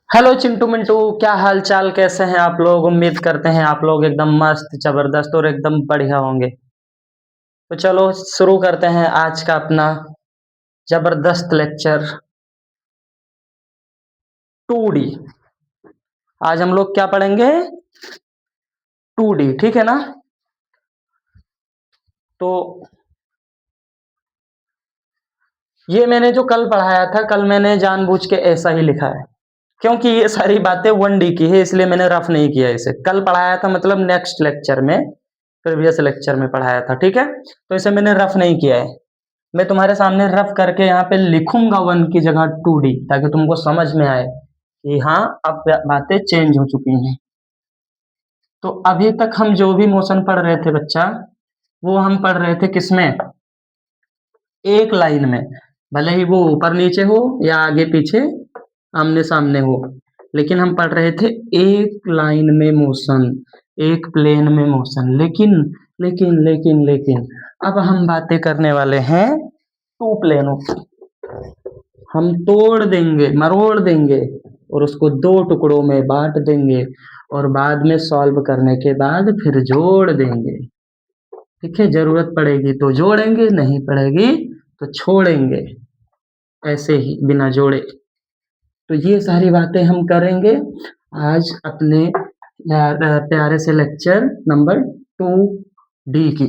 Hello Chintu Mintu, क्या हाल चाल, कैसे हैं आप लोग। उम्मीद करते हैं आप लोग एकदम मस्त जबरदस्त और एकदम बढ़िया होंगे। तो चलो शुरू करते हैं आज का अपना जबरदस्त लेक्चर 2D। आज हम लोग क्या पढ़ेंगे? 2D, ठीक है ना। तो ये मैंने जो कल पढ़ाया था, कल मैंने जानबूझ के ऐसा ही लिखा है क्योंकि ये सारी बातें 1D की है, इसलिए मैंने रफ नहीं किया इसे। कल पढ़ाया था मतलब नेक्स्ट लेक्चर में, प्रीवियस लेक्चर में पढ़ाया था, ठीक है। तो इसे मैंने रफ नहीं किया है। मैं तुम्हारे सामने रफ करके यहाँ पे लिखूंगा 1 की जगह 2D, ताकि तुमको समझ में आए कि हाँ अब बातें चेंज हो चुकी हैं। तो अभी तक हम जो भी मोशन पढ़ रहे थे बच्चा, वो हम पढ़ रहे थे किसमें? एक लाइन में। भले ही वो ऊपर नीचे हो या आगे पीछे आमने सामने हो, लेकिन हम पढ़ रहे थे एक लाइन में मोशन, एक प्लेन में मोशन। लेकिन लेकिन लेकिन लेकिन अब हम बातें करने वाले हैं 2 प्लेनों की। हम तोड़ देंगे, मरोड़ देंगे और उसको 2 टुकड़ों में बांट देंगे, और बाद में सॉल्व करने के बाद फिर जोड़ देंगे। ठीक है, जरूरत पड़ेगी तो जोड़ेंगे, नहीं पड़ेगी तो छोड़ेंगे, ऐसे ही बिना जोड़े। तो ये सारी बातें हम करेंगे आज अपने प्यारे से लेक्चर नंबर 2D की।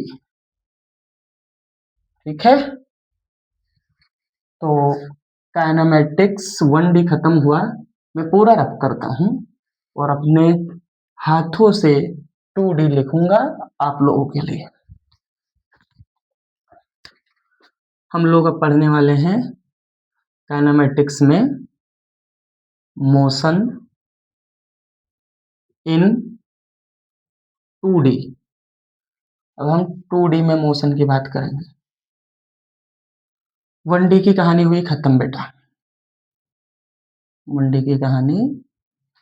ठीक है, तो काइनेमेटिक्स 1D खत्म हुआ। मैं पूरा रफ करता हूँ और अपने हाथों से 2D लिखूंगा आप लोगों के लिए। हम लोग अब पढ़ने वाले हैं काइनेमेटिक्स में मोशन इन 2D। अब हम 2D में मोशन की बात करेंगे। 1D की कहानी हुई खत्म बेटा, 1D की कहानी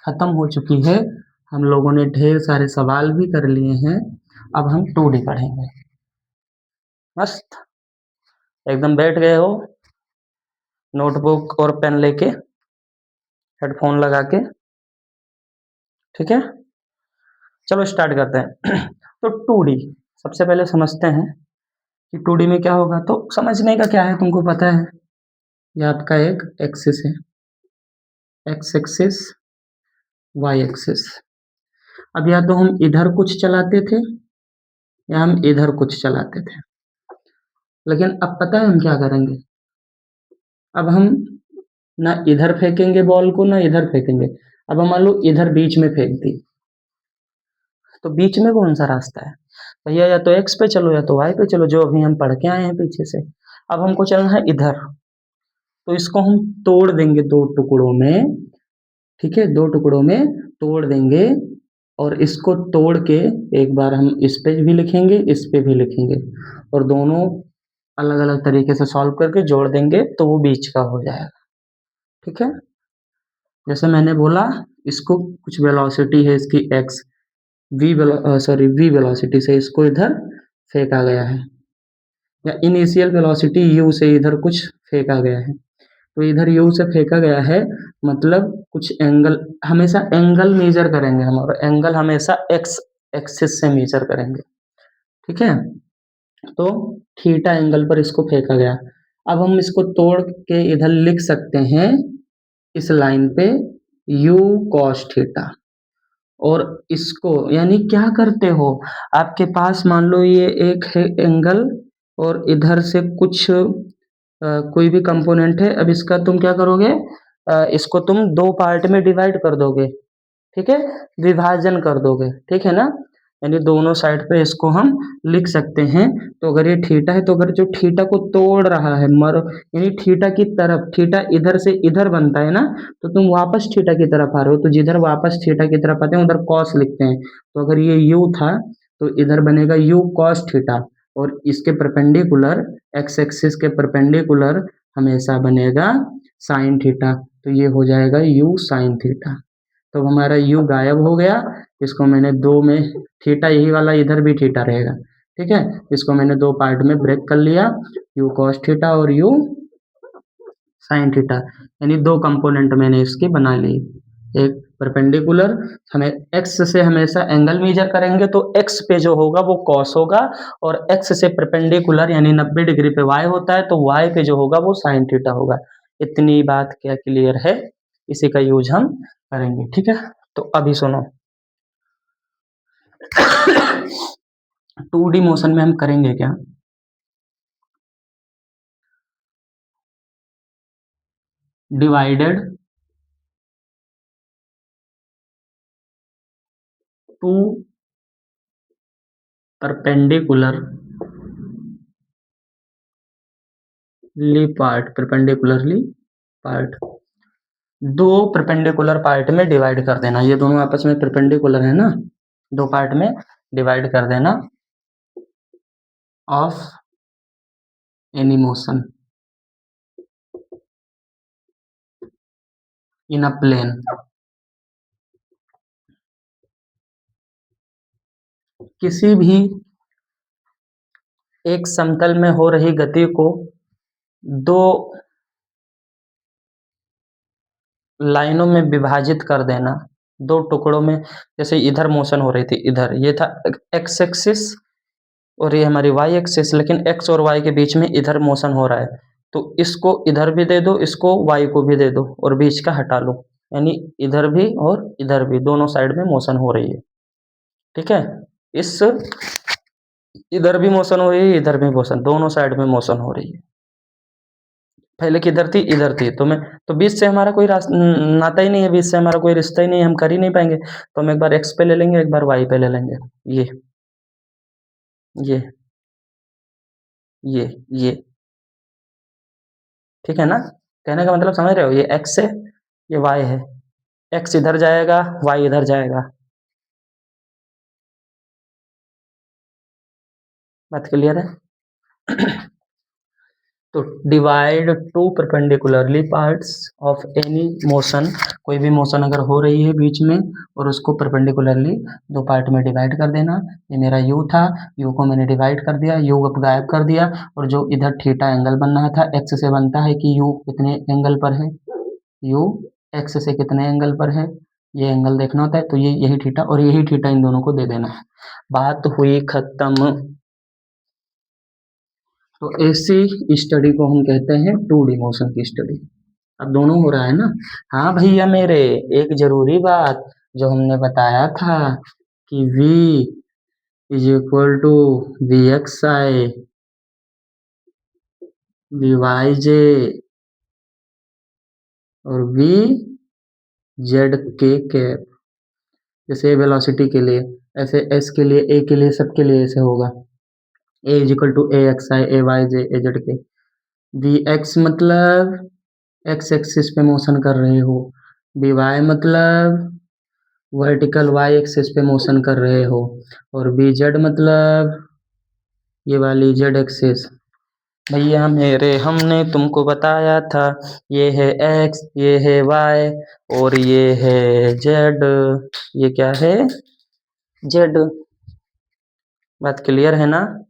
खत्म हो चुकी है। हम लोगों ने ढेर सारे सवाल भी कर लिए हैं। अब हम 2D पढ़ेंगे। मस्त एकदम बैठ गए हो, नोटबुक और पेन लेके, हेडफोन लगा के। ठीक है, चलो स्टार्ट करते हैं। तो 2D सबसे पहले समझते हैं कि 2D में क्या होगा। तो समझने का क्या है, तुमको पता है, ये आपका एक एक्सिस है, एक्स एक्सिस, वाई एक्सिस। अब या तो हम इधर कुछ चलाते थे या हम इधर कुछ चलाते थे, लेकिन अब पता है हम क्या करेंगे। अब हम ना इधर फेंकेंगे बॉल को, ना इधर फेंकेंगे। अब हम मान लो इधर बीच में फेंक दी, तो बीच में कौन सा रास्ता है भैया? या तो एक्स पे चलो या तो वाई पे चलो, जो अभी हम पढ़ के आए हैं पीछे से। अब हमको चलना है इधर, तो इसको हम तोड़ देंगे 2 टुकड़ों में। ठीक है, 2 टुकड़ों में तोड़ देंगे, और इसको तोड़ के एक बार हम इस पे भी लिखेंगे, इस पे भी लिखेंगे, और दोनों अलग अलग तरीके से सॉल्व करके जोड़ देंगे, तो वो बीच का हो जाएगा। ठीक है, जैसे मैंने बोला, इसको कुछ वेलोसिटी है इसकी एक्स, वी वेलोसिटी से इसको इधर फेंका गया है, या इनिशियल वेलोसिटी यू से इधर कुछ फेंका गया है। तो इधर यू से फेंका गया है, मतलब कुछ एंगल, हमेशा एंगल मेजर करेंगे हम, और एंगल हमेशा एक्स एक्सिस से मेजर करेंगे। ठीक है, तो थीटा एंगल पर इसको फेंका गया। अब हम इसको तोड़ के इधर लिख सकते हैं इस लाइन पे u cos थीटा। और इसको यानी क्या करते हो, आपके पास मान लो ये एक है एंगल, और इधर से कुछ कोई भी कंपोनेंट है। अब इसका तुम क्या करोगे, इसको तुम 2 पार्ट में डिवाइड कर दोगे। ठीक है, विभाजन कर दोगे, ठीक है ना। यानी दोनों साइड पे इसको हम लिख सकते हैं। तो अगर ये थीटा है, तो अगर जो थीटा को तोड़ रहा है यानी थीटा की तरफ, थीटा इधर से इधर बनता है ना, तो तुम वापस थीटा की तरफ आ रहे हो, तो जिधर वापस थीटा की तरफ आते हैं उधर कॉस लिखते हैं। तो अगर ये यू था, तो इधर बनेगा यू कॉस थीटा, और इसके परपेंडिकुलर, एक्स एक्सिस के परपेंडिकुलर हमेशा बनेगा साइन थीटा। तो ये हो जाएगा यू साइन थीटा। तो हमारा u गायब हो गया, इसको मैंने 2 में, थीटा यही वाला इधर भी थीटा रहेगा। ठीक है, इसको मैंने 2 पार्ट में ब्रेक कर लिया, u cos थीटा और u sin थीटा, यानी 2 कंपोनेंट मैंने इसके बना लिए। एक परपेंडिकुलर, हमें x से हमेशा एंगल मेजर करेंगे तो x पे जो होगा वो cos होगा, और x से परपेंडिकुलर यानी 90 डिग्री पे y होता है तो y पे जो होगा वो sin थीटा होगा। इतनी बात क्या क्लियर है? इसी का यूज हम करेंगे, ठीक है। तो अभी सुनो 2D मोशन में हम करेंगे क्या, डिवाइडेड टू परपेंडिकुलरली पार्ट, दो परपेंडिकुलर पार्ट में डिवाइड कर देना, ये दोनों आपस में परपेंडिकुलर है ना, दो पार्ट में डिवाइड कर देना of any motion in a plane. किसी भी एक समतल में हो रही गति को दो लाइनों में विभाजित कर देना, दो टुकड़ों में, जैसे इधर मोशन हो रही थी, इधर ये था एक्स एक्सिस और ये हमारी वाई एक्सिस, लेकिन एक्स और वाई के बीच में इधर मोशन हो रहा है, तो इसको इधर भी दे दो, इसको वाई को भी दे दो और बीच का हटा लो, यानी इधर भी और इधर भी दोनों साइड में मोशन हो रही है, ठीक है। इस इधर भी मोशन हो रही है, इधर भी मोशन, दोनों साइड में मोशन हो रही है। पहले किधर थी, इधर थी, तो मैं तो बीच से हमारा कोई नाता ही नहीं है, बीच से हमारा कोई रिश्ता ही नहीं है, हम कर ही नहीं पाएंगे, तो हम एक बार एक्स पे ले लेंगे, एक बार वाई पे ले लेंगे, ये ये ये ये ठीक है ना। कहने का मतलब समझ रहे हो, ये एक्स है, ये वाई है, एक्स इधर जाएगा, वाई इधर जाएगा, बात क्लियर है। तो divide two perpendicularly parts of any motion, कोई भी मोशन अगर हो रही है बीच में और उसको परपेंडिकुलरली दो पार्ट में डिवाइड कर देना। ये मेरा यू था, यू को मैंने डिवाइड कर दिया, यू अब गायब कर दिया, और जो इधर थीटा एंगल बन रहा था, एक्स से बनता है कि यू कितने एंगल पर है, यू एक्स से कितने एंगल पर है, ये एंगल देखना होता है, तो ये यही थीटा और यही थीटा इन दोनों को दे देना है, बात हुई खत्म। तो ऐसी स्टडी को हम कहते हैं 2D मोशन की स्टडी। अब दोनों हो रहा है ना। हाँ भैया मेरे, एक जरूरी बात जो हमने बताया था कि V is equal to v x i v y j और वी जेड के कैप, जैसे वेलोसिटी के लिए, ऐसे एस के लिए, ए के लिए, सबके लिए ऐसे होगा, a is equal to a x i a y j a z के। वी एक्स मतलब एक्स एक्सिस पे मोशन कर रहे हो, वी वाई मतलब वर्टिकल वाई एक्सिस पे मोशन कर रहे हो, और बी जेड मतलब ये वाली जेड एक्सिस। भैया मेरे, हमने तुमको बताया था ये है एक्स, ये है वाई और ये है जेड, ये क्या है, जेड, बात क्लियर है ना।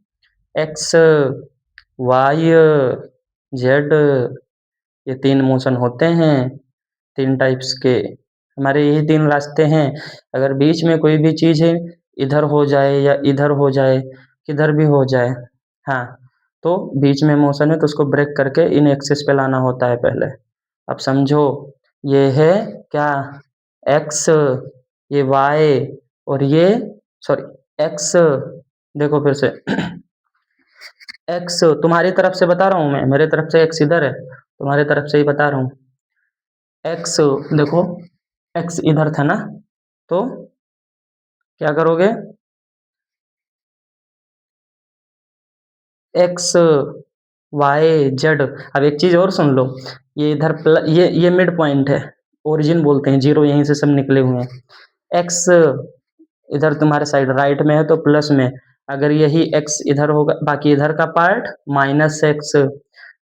एक्स वाई जेड, ये तीन मोशन होते हैं, तीन टाइप्स के, हमारे यही तीन रास्ते हैं। अगर बीच में कोई भी चीज़ है, इधर हो जाए या इधर हो जाए, किधर भी हो जाए, हाँ, तो बीच में मोशन है तो उसको ब्रेक करके इन एक्सिस पे लाना होता है पहले। अब समझो, ये है क्या, एक्स, ये वाई और ये, सॉरी एक्स, देखो फिर से, एक्स तुम्हारी तरफ से बता रहा हूँ मैं, मेरे तरफ से एक्स इधर है, तुम्हारे तरफ से ही बता रहा हूँ। एक्स देखो, एक्स इधर था ना, तो क्या करोगे, एक्स वाई जेड। अब एक चीज और सुन लो, ये इधर ये मिड पॉइंट है, ओरिजिन बोलते हैं, जीरो यहीं से सब निकले हुए हैं। एक्स इधर तुम्हारे साइड राइट में है तो प्लस में, अगर यही एक्स इधर होगा, बाकी इधर का part minus x,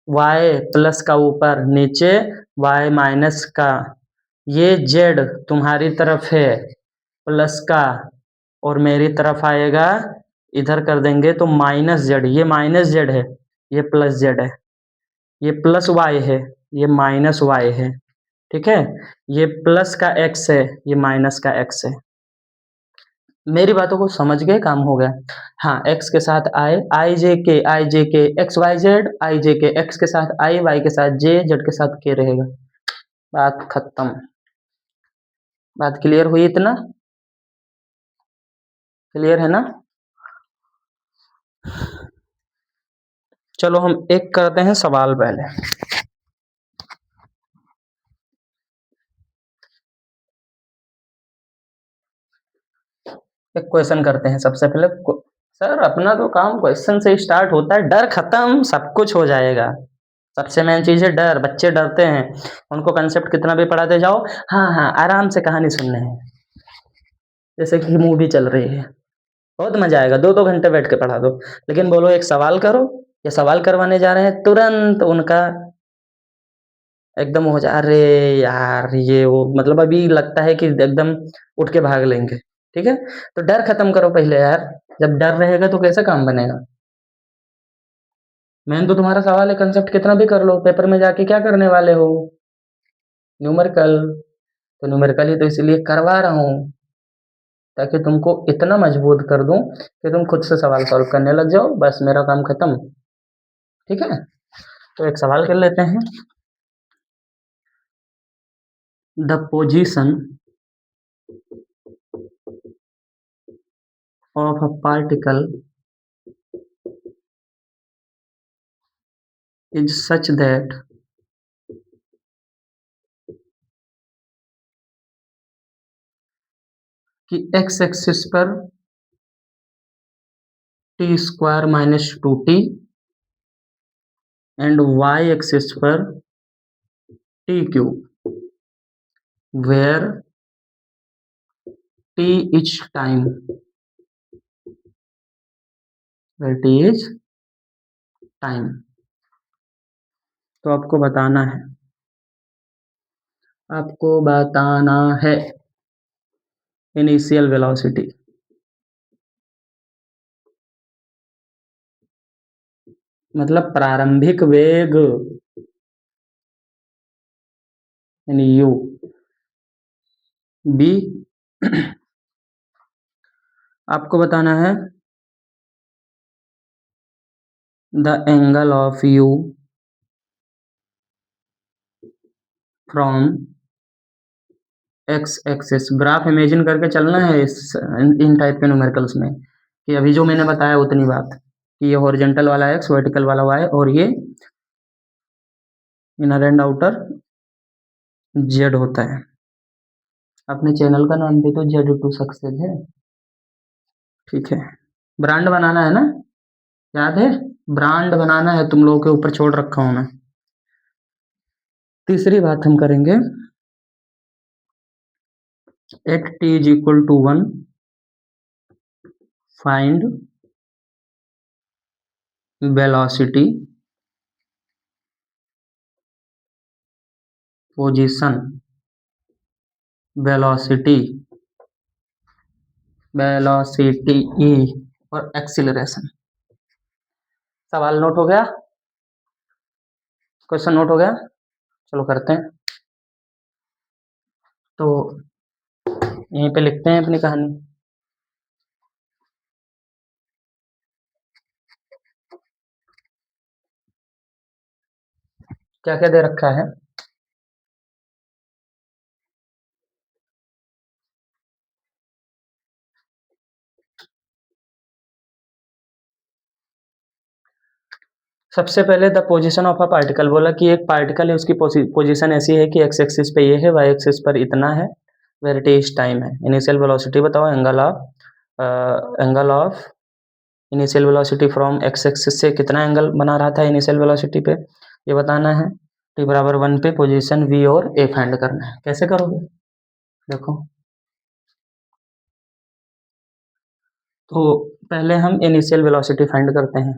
y plus का ऊपर नीचे, वाई माइनस का, ये जेड तुम्हारी तरफ है प्लस का, और मेरी तरफ आएगा, इधर कर देंगे तो माइनस जेड, ये माइनस जेड है, ये प्लस जेड है, ये प्लस वाई है, ये माइनस वाई है, ठीक है, ये प्लस का x है, ये माइनस का x है। मेरी बातों को समझ गए, काम हो गया। हाँ, x के साथ i j k x y z, i j k x के साथ i, y के साथ j, z के साथ k रहेगा। बात खत्म। बात क्लियर हुई? इतना क्लियर है ना? चलो हम एक करते हैं सवाल पहले। एक क्वेश्चन करते हैं सबसे पहले। सर अपना तो काम क्वेश्चन से स्टार्ट होता है, डर खत्म, सब कुछ हो जाएगा। सबसे मेन चीज है डर। बच्चे डरते हैं, उनको कंसेप्ट कितना भी पढ़ाते जाओ, हाँ हाँ आराम से कहानी सुनने हैं, जैसे कि मूवी चल रही है, बहुत मजा आएगा। 2-2 घंटे बैठ के पढ़ा दो, लेकिन बोलो एक सवाल करो, ये सवाल करवाने जा रहे हैं, तुरंत उनका एकदम हो जाए, अरे यार ये वो, मतलब अभी लगता है कि एकदम उठ के भाग लेंगे। ठीक है, तो डर खत्म करो पहले यार। जब डर रहेगा तो कैसे काम बनेगा? मैंने तो तुम्हारा सवाल है, कंसेप्ट कितना भी कर लो, पेपर में जाके क्या करने वाले हो? न्यूमेरिकल। तो न्यूमेरिकल ही तो इसलिए करवा रहा हूँ, ताकि तुमको इतना मजबूत कर दूं कि तुम खुद से सवाल सॉल्व करने लग जाओ, बस मेरा काम खत्म। ठीक है, तो एक सवाल कर लेते हैं। The position of a particle is such that कि एक्स एक्सिस पर t square minus 2t and y axis पर t cube, where t is time, where t is time. तो आपको बताना है, आपको बताना है इनिशियल वेलोसिटी, मतलब प्रारंभिक वेग, यानी यू। बी आपको बताना है the angle of you from x axis. Graph imagine करके चलना है इन टाइप के न्यूमेरिकल्स में, कि अभी जो मैंने बताया उतनी बात, कि ये हॉरिजॉन्टल वाला एक्स, वर्टिकल वाला वाई, और ये इनर एंड आउटर जेड होता है। अपने चैनल का नाम भी तो जेड टू सक्सेस है। ठीक है, ब्रांड बनाना है ना, याद है? ब्रांड बनाना है, तुम लोगों के ऊपर छोड़ रखा हूं मैं। तीसरी बात हम करेंगे, at t is equal to 1 find velocity position, velocity, velocity ई और एक्सीलरेशन। सवाल नोट हो गया? क्वेश्चन नोट हो गया? चलो करते हैं। तो यहीं पे लिखते हैं अपनी कहानी। क्या क्या दे रखा है? सबसे पहले the position of a particle, बोला कि एक पार्टिकल है, उसकी पोजीशन ऐसी है कि एक्स एक्सिस पे ये है, वाई एक्सिस पर इतना है, वेयर टी इज टाइम है। इनिशियल वेलोसिटी बताओ, angle of initial velocity from x axis से कितना एंगल बना रहा था इनिशियल वेलोसिटी पे, ये बताना है। टी बराबर 1 पे पोजीशन वी और ए फाइंड करना है। कैसे करोगे? देखो, तो पहले हम इनिशियल वेलोसिटी फाइंड करते हैं।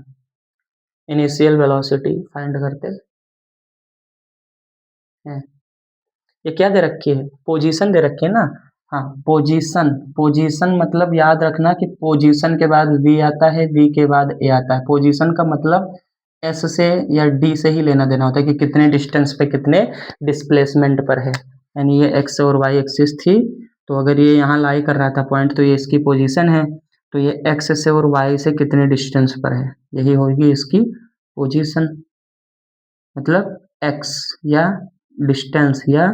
इनिशियल वेलोसिटी फाइंड करते हैं। ये क्या दे रखी है? पोजीशन दे रखी है ना। हाँ, पोजीशन, पोजीशन मतलब याद रखना कि पोजीशन के बाद वी आता है, वी के बाद ए आता है। पोजीशन का मतलब एस से या डी से ही लेना देना होता है कि कितने डिस्टेंस पे कितने डिस्प्लेसमेंट पर है। यानी ये एक्स और वाई एक्सिस थी, तो अगर ये यहाँ लाई कर रहा था पॉइंट, तो ये इसकी पोजीशन है, तो ये एक्स से और वाई से कितने डिस्टेंस पर है, यही होगी इसकी पोजीशन, मतलब एक्स या डिस्टेंस या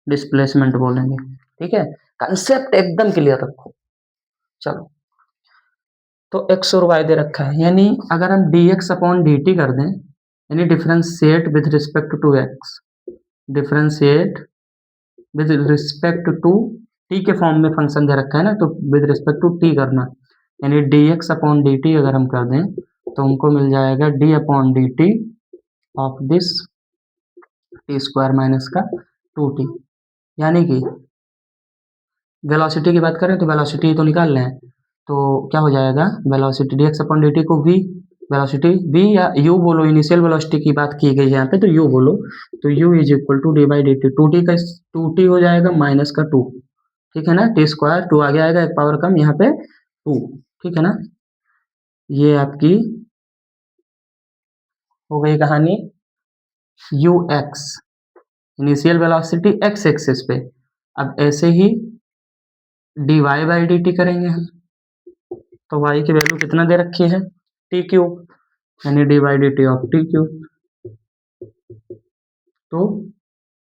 डिस्प्लेसमेंट बोलेंगे। ठीक है, कंसेप्ट एकदम क्लियर रखो। चलो, तो x और y दे रखा है, यानी अगर हम dx अपॉन dt कर दें, यानी differentiate with respect to x, differentiate with respect to t के फॉर्म में फंक्शन दे रखा है ना, तो विद रिस्पेक्ट टू t करना, यानी dx अपॉन dt अगर हम कर दें तो हमको मिल जाएगा d upon dt of this t square minus का 2t। यानी कि वेलोसिटी की बात करें तो वेलोसिटी तो निकाल लें, तो क्या हो जाएगा, वेलोसिटी dx अपॉन dt को v, वेलोसिटी v या u बोलो, इनिशियल वेलोसिटी की बात की गई है यहाँ पे, तो u बोलो, तो u is equal to d by d t, 2t का 2t हो जाएगा माइनस का 2, ठीक है ना, t स्क्वायर 2 आगे आएगा, एक पावर कम, यहाँ पे 2, ठीक है ना। ये आपकी हो गई कहानी u x, initial velocity x axis पे। अब ऐसे ही dy बाई डी टी करेंगे हम, तो y की वैल्यू कितना दे रखी है, टी क्यूब, यानी d by d t of t cube, तो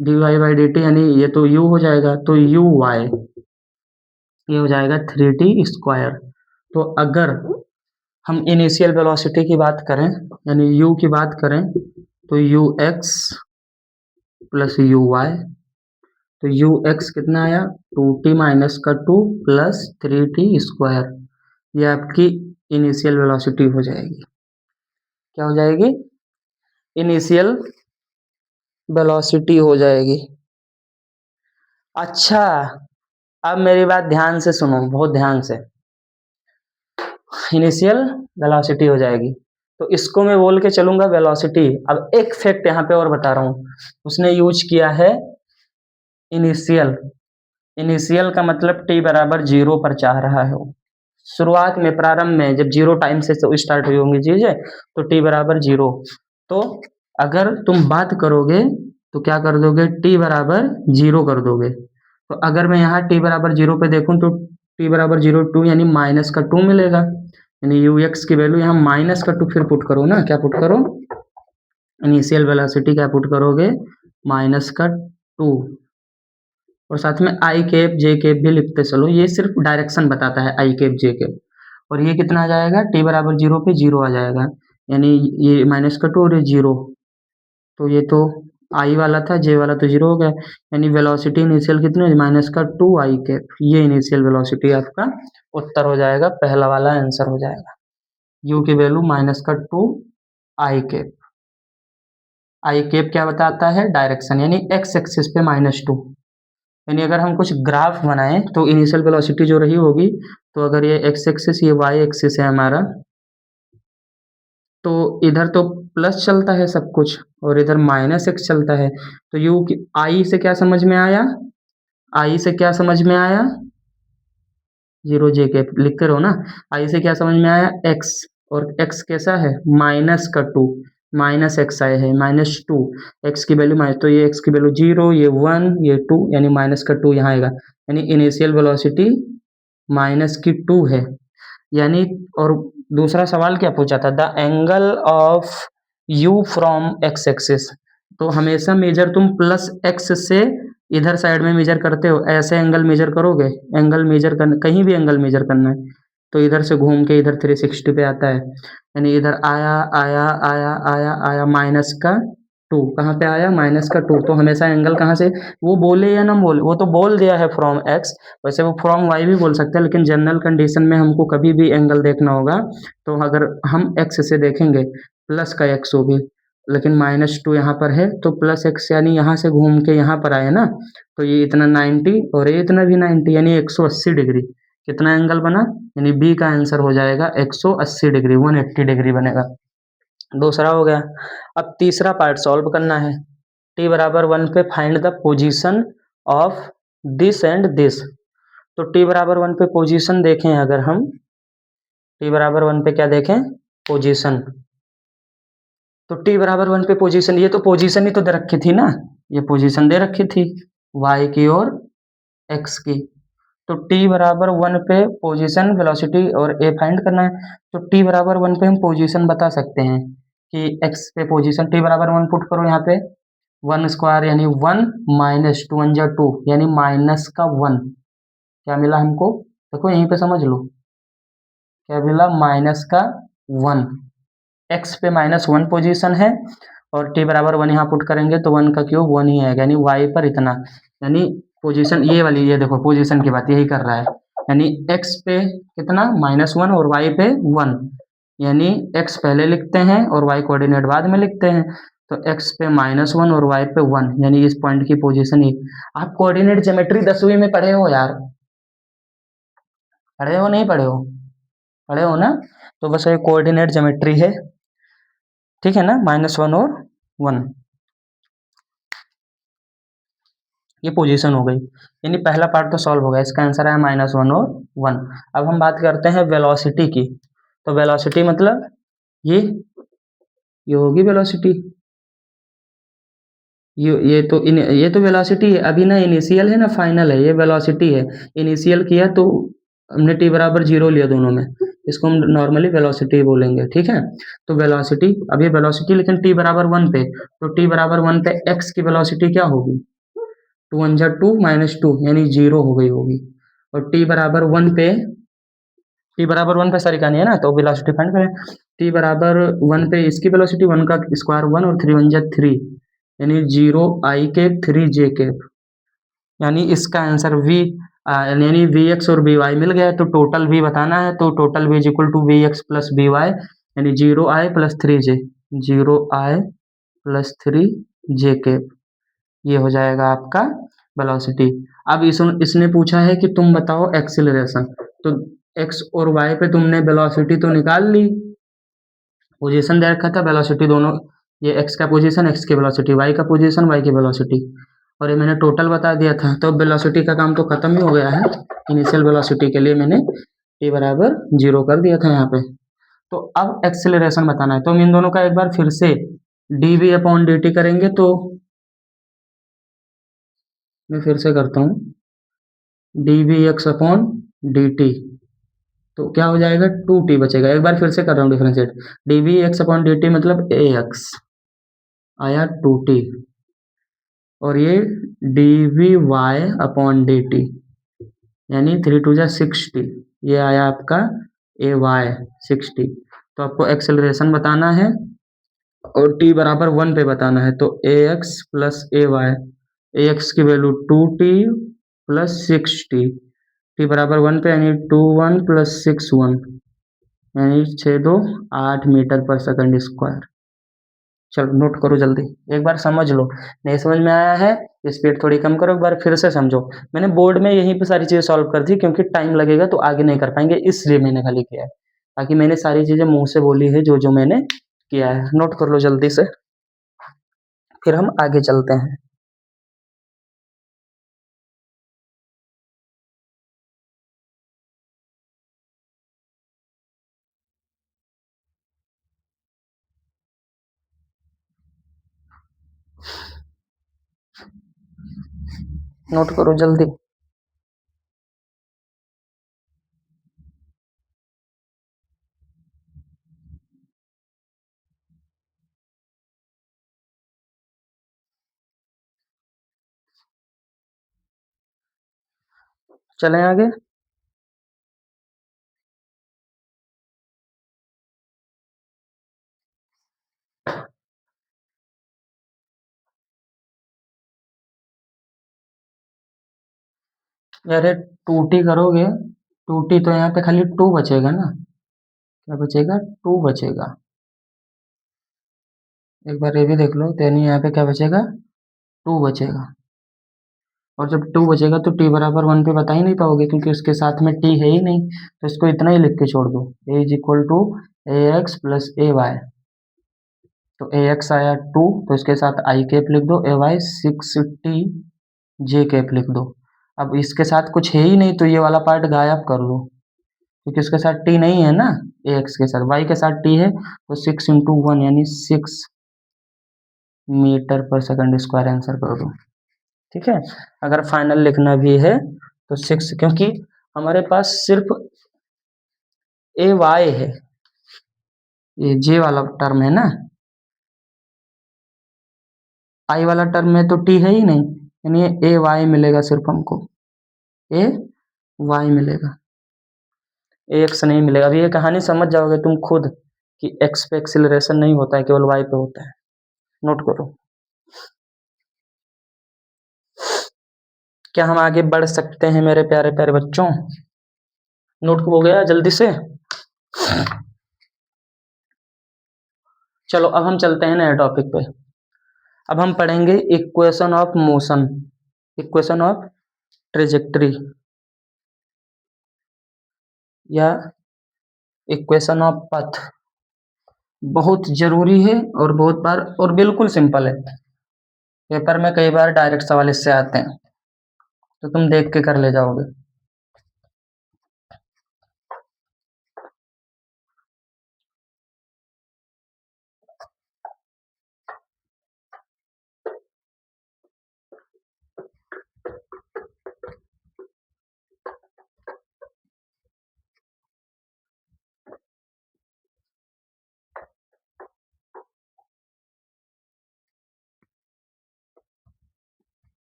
d y by d t, यानी ये तो u हो जाएगा, तो यू वाई, ये हो जाएगा 3t स्क्वायर। तो अगर हम इनिशियल वेलोसिटी की बात करें, यानी u की बात करें, तो u x plus u y, तो यू एक्स कितना आया, 2t माइनस का 2 प्लस 3t स्क्वायर, ये आपकी इनिशियल वेलोसिटी हो जाएगी। क्या हो जाएगी, इनिशियल वेलोसिटी हो जाएगी। अच्छा, अब मेरी बात ध्यान से सुनो, बहुत ध्यान से, इनिशियल वेलोसिटी हो जाएगी, तो इसको मैं बोल के चलूंगा वेलोसिटी। अब एक फैक्ट यहाँ पे और बता रहा हूँ, उसने यूज किया है इनिशियल, इनिशियल का मतलब t बराबर 0 पर चाह रहा है वो, शुरुआत में, प्रारंभ में, जब 0 टाइम से स्टार्ट हुई होंगी चीजें, तो t बराबर 0, तो अगर तुम बात करोगे तो क्या कर दोगे, t बराबर 0 कर दोगे, तो अगर मैं यहाँ t बराबर 0 पे देखूं तो t बराबर 0 2, यानी माइनस का 2 मिलेगा, यानी यू एक्स की वैल्यू यहाँ माइनस का 2 फिर पुट करो ना, क्या पुट करो, इनिशियल वेलोसिटी क्या पुट करोगे, माइनस का 2, और साथ में आई कैप जे कैप भी लिखते चलो, ये सिर्फ डायरेक्शन बताता है, आई कैप जे कैप, और ये कितना आ जाएगा, टी बराबर 0 पे 0 आ जाएगा, यानी ये माइनस का 2 और ये 0, तो ये तो आई वाला था, जे वाला तो 0 हो गया, यानी वेलोसिटी इनिशियल कितनी, माइनस का 2 आई कैप, ये इनिशियल वेलोसिटी आपका उत्तर हो जाएगा, पहला वाला आंसर हो जाएगा, यू की वैल्यू माइनस का 2 आई कैप। आई कैप क्या बताता है, डायरेक्शन, यानी एक्स एक्सिस पे -2, यानी अगर हम कुछ ग्राफ बनाएं तो इनिशियल वेलोसिटी जो रही होगी, तो अगर ये एक्स एक्सिस, ये वाई एक्सिस है हमारा, तो इधर तो प्लस चलता है सब कुछ और इधर -x चलता है, तो यू की आई से क्या समझ में आया, आई से क्या समझ में आया, 0 जे के लिखते रहो ना, आई से क्या समझ में आया, x, और x कैसा है, माइनस का 2, माइनस एक्स आया है, -2, x की वैल्यू माइनस, तो ये x की वैल्यू 0, ये 1, ये 2, यानी माइनस का 2 यहाँ आएगा, यानी इनिशियल वेलोसिटी माइनस की 2 है, यानी, और दूसरा सवाल क्या पूछा था, the angle of you from x axis, तो हमेशा मेजर तुम प्लस एक्स से इधर साइड में मेजर करते हो, ऐसे एंगल मेजर करोगे, एंगल मेजर करना, कहीं भी एंगल मेजर करना है, तो इधर से घूम के इधर 360 पे आता है, यानी इधर आया आया आया आया आया माइनस का 2, कहाँ पे आया, माइनस का 2, तो हमेशा एंगल कहाँ से, वो बोले या ना बोले, वो तो बोल दिया है फ्रॉम एक्स, वैसे वो फ्रॉम वाई भी बोल सकते हैं, लेकिन जनरल कंडीशन में हमको कभी भी एंगल देखना होगा, तो अगर हम एक्स से देखेंगे, प्लस का एक्स होगी, लेकिन -2 यहाँ पर है, तो प्लस एक्स, यानी यहाँ से घूम के यहाँ पर आए ना, तो ये इतना 90 और ये इतना भी 90, यानी 180 डिग्री, कितना एंगल बना, यानी बी का आंसर हो जाएगा 180 डिग्री, 180 डिग्री बनेगा। दूसरा हो गया, अब तीसरा पार्ट सॉल्व करना है, t बराबर 1 पे find the position of this and this, तो t बराबर 1 पे पोजीशन देखें, अगर हम t बराबर 1 पे क्या देखें, पोजीशन, तो t बराबर 1 पे पोजीशन, ये तो पोजीशन ही तो दे रखी थी ना, ये पोजीशन दे रखी थी y की और x की। तो t बराबर 1 पे पोजीशन, वेलोसिटी और a फाइंड करना है। तो t बराबर 1 पे हम पोजीशन बता सकते हैं कि x पे पोजीशन t बराबर 1 पुट करो यहाँ पे, 1 स्क्वायर यानी 1 माइनस 2 1 जा 2 यानी माइनस का 1, क्या मिला हमको, देखो यहीं पे समझ लो, क्या मिला, माइनस का 1। x पे -1 पोजीशन है और t बराबर 1 यहाँ पुट करेंगे तो 1 का क्यूब 1 ही आएगा, यानी y पर इतना, यानी पोजीशन ये वाली, ये देखो पोजीशन की बात यही कर रहा है, यानी x पे कितना -1 और y पे 1, यानी x पहले लिखते हैं और y कोऑर्डिनेट बाद में लिखते हैं। तो x पे -1 और y पे 1, यानी इस पॉइंट की पोजीशन ही। आप कोऑर्डिनेट ज्योमेट्री 10वीं में पढ़े हो यार, पढ़े हो नहीं पढ़े हो, पढ़े हो ना, तो बस ये कोऑर्डिनेट ज्योमेट्री है, ठीक है ना, -1 और 1, ये पोजीशन हो गई, यानी पहला पार्ट तो सॉल्व हो गया, इसका आंसर है -1 और 1। अब हम बात करते हैं वेलोसिटी की। तो वेलोसिटी मतलब ये होगी वेलोसिटी, ये तो वेलोसिटी है, अभी ना इनिशियल है ना फाइनल है, ये वेलोसिटी है। इनिशियल किया तो हमने t बराबर 0 लिया दोनों में, इसको हम नॉर्मली वेलोसिटी बोलेंगे, ठीक है। तो वेलोसिटी, अब ये वेलोसिटी लेकिन t बराबर 1 पे, तो t बराबर 1 पे x की वेलोसिटी क्या होगी, 2 1 जा 2 -2 यानी 0 हो गई होगी। और t बराबर 1 पे, t बराबर 1 पे सारी कहानी है ना, तो वेलोसिटी फाइंड करें। t बराबर 1 पे इसकी वेलोसिटी 1 का स्क्वायर 1 और 3 1 जा 3 यानी 0 i कैप 3 j कैप, यानी इसका आंसर v, यानी vx और vy मिल गया। तो टोटल v बताना है, तो total v is equal to vx plus vy, यानी 0i plus 3j, 0i plus 3j cap, ये हो जाएगा आपका वेलोसिटी। अब इसने पूछा है कि तुम बताओ एक्सीलरेशन, तो x और y पे तुमने वेलोसिटी तो निकाल ली, पोजीशन दे रखा था, वेलोसिटी दोनों, ये x का पोजीशन, x की वेलोसिटी, y का पोजीशन, y की वेलोसिटी, और ये मैंने टोटल बता दिया था। तो वेलोसिटी का काम तो खत्म ही हो गया है, इनिशियल वेलोसिटी के लिए मैंने t बराबर 0 कर दिया था यहाँ पे। तो अब एक्सेलरेशन बताना है, तो हम इन दोनों का एक बार फिर से dv अपॉन dt करेंगे। तो मैं फिर से करता हूँ dvx अपॉन dt, तो क्या हो जाएगा, 2t बचेगा। एक बार फिर से कर रहा हूँ डिफरेंशिएट, dvx अपॉन dt मतलब ax आया 2t, और ये dvy अपॉन dt यानी 3 2 जा 60, ये आया आपका ay 60। तो आपको एक्सेलरेशन बताना है और t बराबर 1 पे बताना है, तो ax प्लस ay, ax की value 2t plus 6t, t बराबर 1 पे यानी 2 1 प्लस 6 1, यानी 6 2 8 मीटर पर सेकंड स्क्वायर। चलो नोट करो जल्दी, एक बार समझ लो, नहीं समझ में आया है स्पीड थोड़ी कम करो, एक बार फिर से समझो। मैंने बोर्ड में यहीं पे सारी चीज़ें सॉल्व कर दी, क्योंकि टाइम लगेगा तो आगे नहीं कर पाएंगे, इसलिए मैंने खाली किया है, बाकी मैंने सारी चीज़ें मुंह से बोली है जो जो मैंने किया है। नोट कर लो जल्दी से, फिर हम आगे चलते हैं। नोट करो जल्दी। चलें आगे। अरे 2t करोगे, 2t तो यहाँ पे खाली 2 बचेगा ना, क्या बचेगा, 2 बचेगा। एक बार ये भी देख लो, तो यानी यहाँ पे क्या बचेगा, 2 बचेगा। और जब 2 बचेगा तो t बराबर 1 पे बता ही नहीं पाओगे, क्योंकि उसके साथ में t है ही नहीं, तो इसको इतना ही लिख के छोड़ दो, a is equal to ax plus a y. तो ax आया 2, तो इसके साथ i कैप लिख दो, ए वाई 6t j कैप लिख दो। अब इसके साथ कुछ है ही नहीं, तो ये वाला पार्ट गायब कर लो, क्योंकि उसके साथ t नहीं है ना, ax के साथ, y के साथ t है, तो 6 इंटू 1 यानी 6 मीटर पर सेकंड स्क्वायर आंसर कर दो। ठीक है, अगर फाइनल लिखना भी है तो 6, क्योंकि हमारे पास सिर्फ ए वाई है, ये जे वाला टर्म है ना, आई वाला टर्म में तो टी है ही नहीं, यानी ए वाई मिलेगा, सिर्फ हमको ए वाई मिलेगा, एक्स नहीं मिलेगा। अभी ये कहानी समझ जाओगे तुम खुद कि एक्स पे एक्सिलरेशन नहीं होता है, केवल वाई पे होता है। नोट करो। क्या हम आगे बढ़ सकते हैं मेरे प्यारे प्यारे बच्चों? नोट हो गया जल्दी से? चलो अब हम चलते हैं नए टॉपिक पे। अब हम पढ़ेंगे equation of motion, equation of trajectory या इक्वेशन ऑफ पथ। बहुत जरूरी है और बहुत बार और बिल्कुल सिंपल है, पेपर में कई बार डायरेक्ट सवाल इससे आते हैं, तो तुम देख के कर ले जाओगे।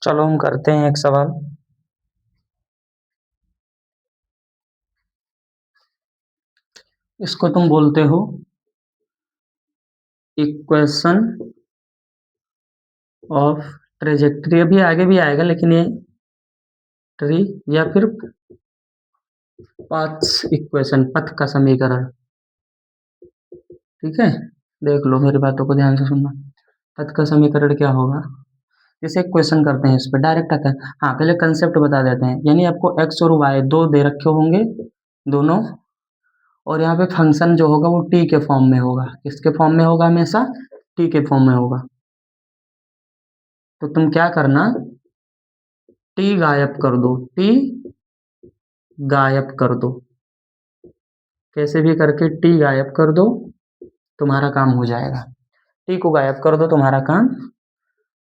चलो हम करते हैं एक सवाल। इसको तुम बोलते हो इक्वेशन ऑफ ट्रेजेक्ट्री। अभी आगे भी आएगा, लेकिन ये ट्री या फिर पाथ्स इक्वेशन, पथ का समीकरण। ठीक है, देख लो, मेरी बातों को ध्यान से सुनना। पथ का समीकरण क्या होगा? जैसे क्वेश्चन करते हैं, इस पर डायरेक्ट आता है। हाँ, पहले कंसेप्ट बता देते हैं, यानी आपको एक्स और वाई दो दे रखे होंगे दोनों, और यहाँ पे फंक्शन जो होगा वो टी के फॉर्म में होगा। किसके फॉर्म में होगा? हमेशा टी के फॉर्म में होगा। तो तुम क्या करना, टी गायब कर दो, टी गायब कर दो, कैसे भी करके टी गायब कर दो, तुम्हारा काम हो जाएगा। टी को गायब कर दो, तुम्हारा काम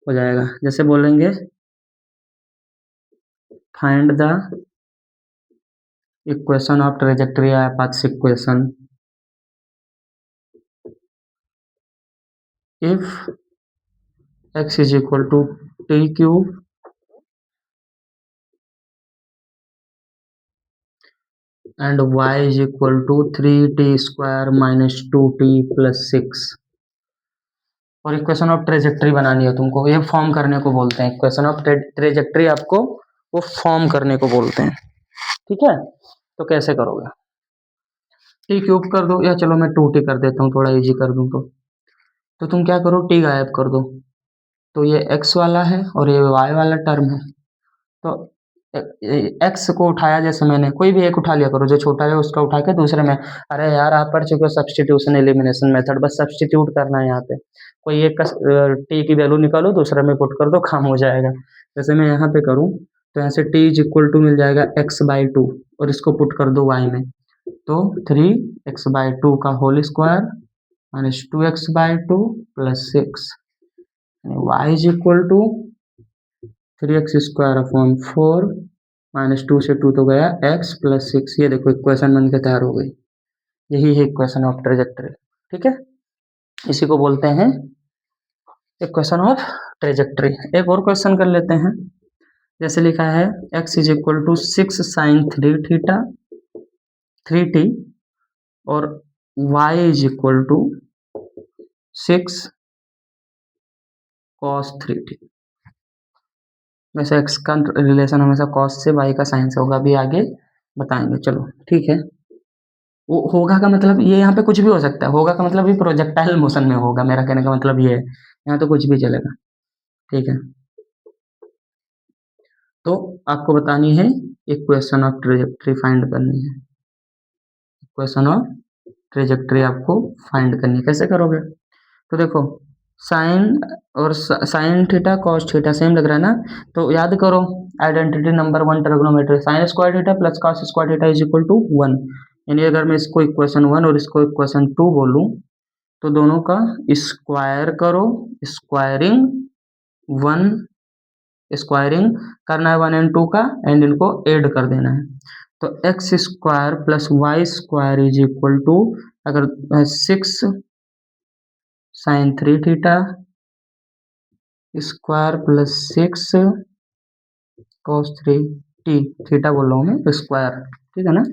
हो जाएगा। जैसे बोलेंगे find the equation of trajectory या path equation if x is equal to t cube and y is equal to 3t square minus 2t plus 6। और इक्वेशन ऑफ ट्रेजेक्ट्री बनानी है तुमको, ये फॉर्म करने को बोलते हैं। इक्वेशन ऑफ ट्रेजेक्ट्री आपको वो फॉर्म करने को बोलते हैं। ठीक है, तो कैसे करोगे? टी क्यूब कर दो, या चलो मैं 2t कर देता हूँ, थोड़ा इजी कर दूँ तो तुम क्या करो, टी गायब कर दो, तो ये x वाला है और ये y वाला टर्म है। तो x को उठाया, जैसे मैंने कोई भी एक उठा लिया करो, जो छोटा है उसका उठा के दूसरे में। अरे यार, आप पढ़ चुके हो सब्स्टिट्यूशन एलिमिनेशन मेथड, बस सब्स्टिट्यूट करना है यहाँ पे। कोई एक का टी की वैल्यू निकालो, दूसरे में पुट कर दो, काम हो जाएगा। जैसे मैं यहाँ पे करूँ तो यहाँ से टी इज इक्वल टू मिल जाएगा x/2, और इसको पुट कर दो y में, तो 3x/2 का whole square minus 2x/2 plus 6, y is equal to 3x² minus 2 से 2 तो गया x प्लस 6। ये देखो इक्वेशन बन के तैयार हो गई। यही है इक्वेशन ऑफ ट्रेजेक्ट्री। ठीक है, इसी को बोलते हैं इक्वेशन ऑफ ट्रेजेक्ट्री। एक और क्वेश्चन कर लेते हैं। जैसे लिखा है x is equal to 6 sine 3t और y is equal to 6 cos 3t। वैसे x का रिलेशन हमेशा cos से, y का साइन से होगा, अभी आगे बताएंगे। चलो ठीक है, वो होगा का मतलब ये यहाँ पे कुछ भी हो सकता है, होगा का मतलब ये प्रोजेक्टाइल मोशन में होगा, मेरा कहने का मतलब ये है, यहाँ तो कुछ भी चलेगा। ठीक है, तो आपको बतानी है इक्वेशन ऑफ ट्रेजेक्ट्री, फाइंड करनी है। इक्वेशन ऑफ ट्रेजेक्ट्री आपको फाइंड करनी है, कैसे करोगे? तो देखो, साइन और sine theta cos theta same लग रहा है ना, तो याद करो identity number one trigonometry, sine square theta plus cos square theta is equal to one. यानी अगर मैं इसको इक्वेशन वन और इसको इक्वेशन टू बोलूं तो दोनों का स्क्वायर करो, स्क्वायरिंग वन, स्क्वायरिंग करना है वन एंड टू का, एंड इनको ऐड कर देना है। तो x square plus y square is equal to, अगर 6 sine three theta square plus 6 cos three t, theta बोल रहा हूँ मैं स्क्वायर, ठीक है ना,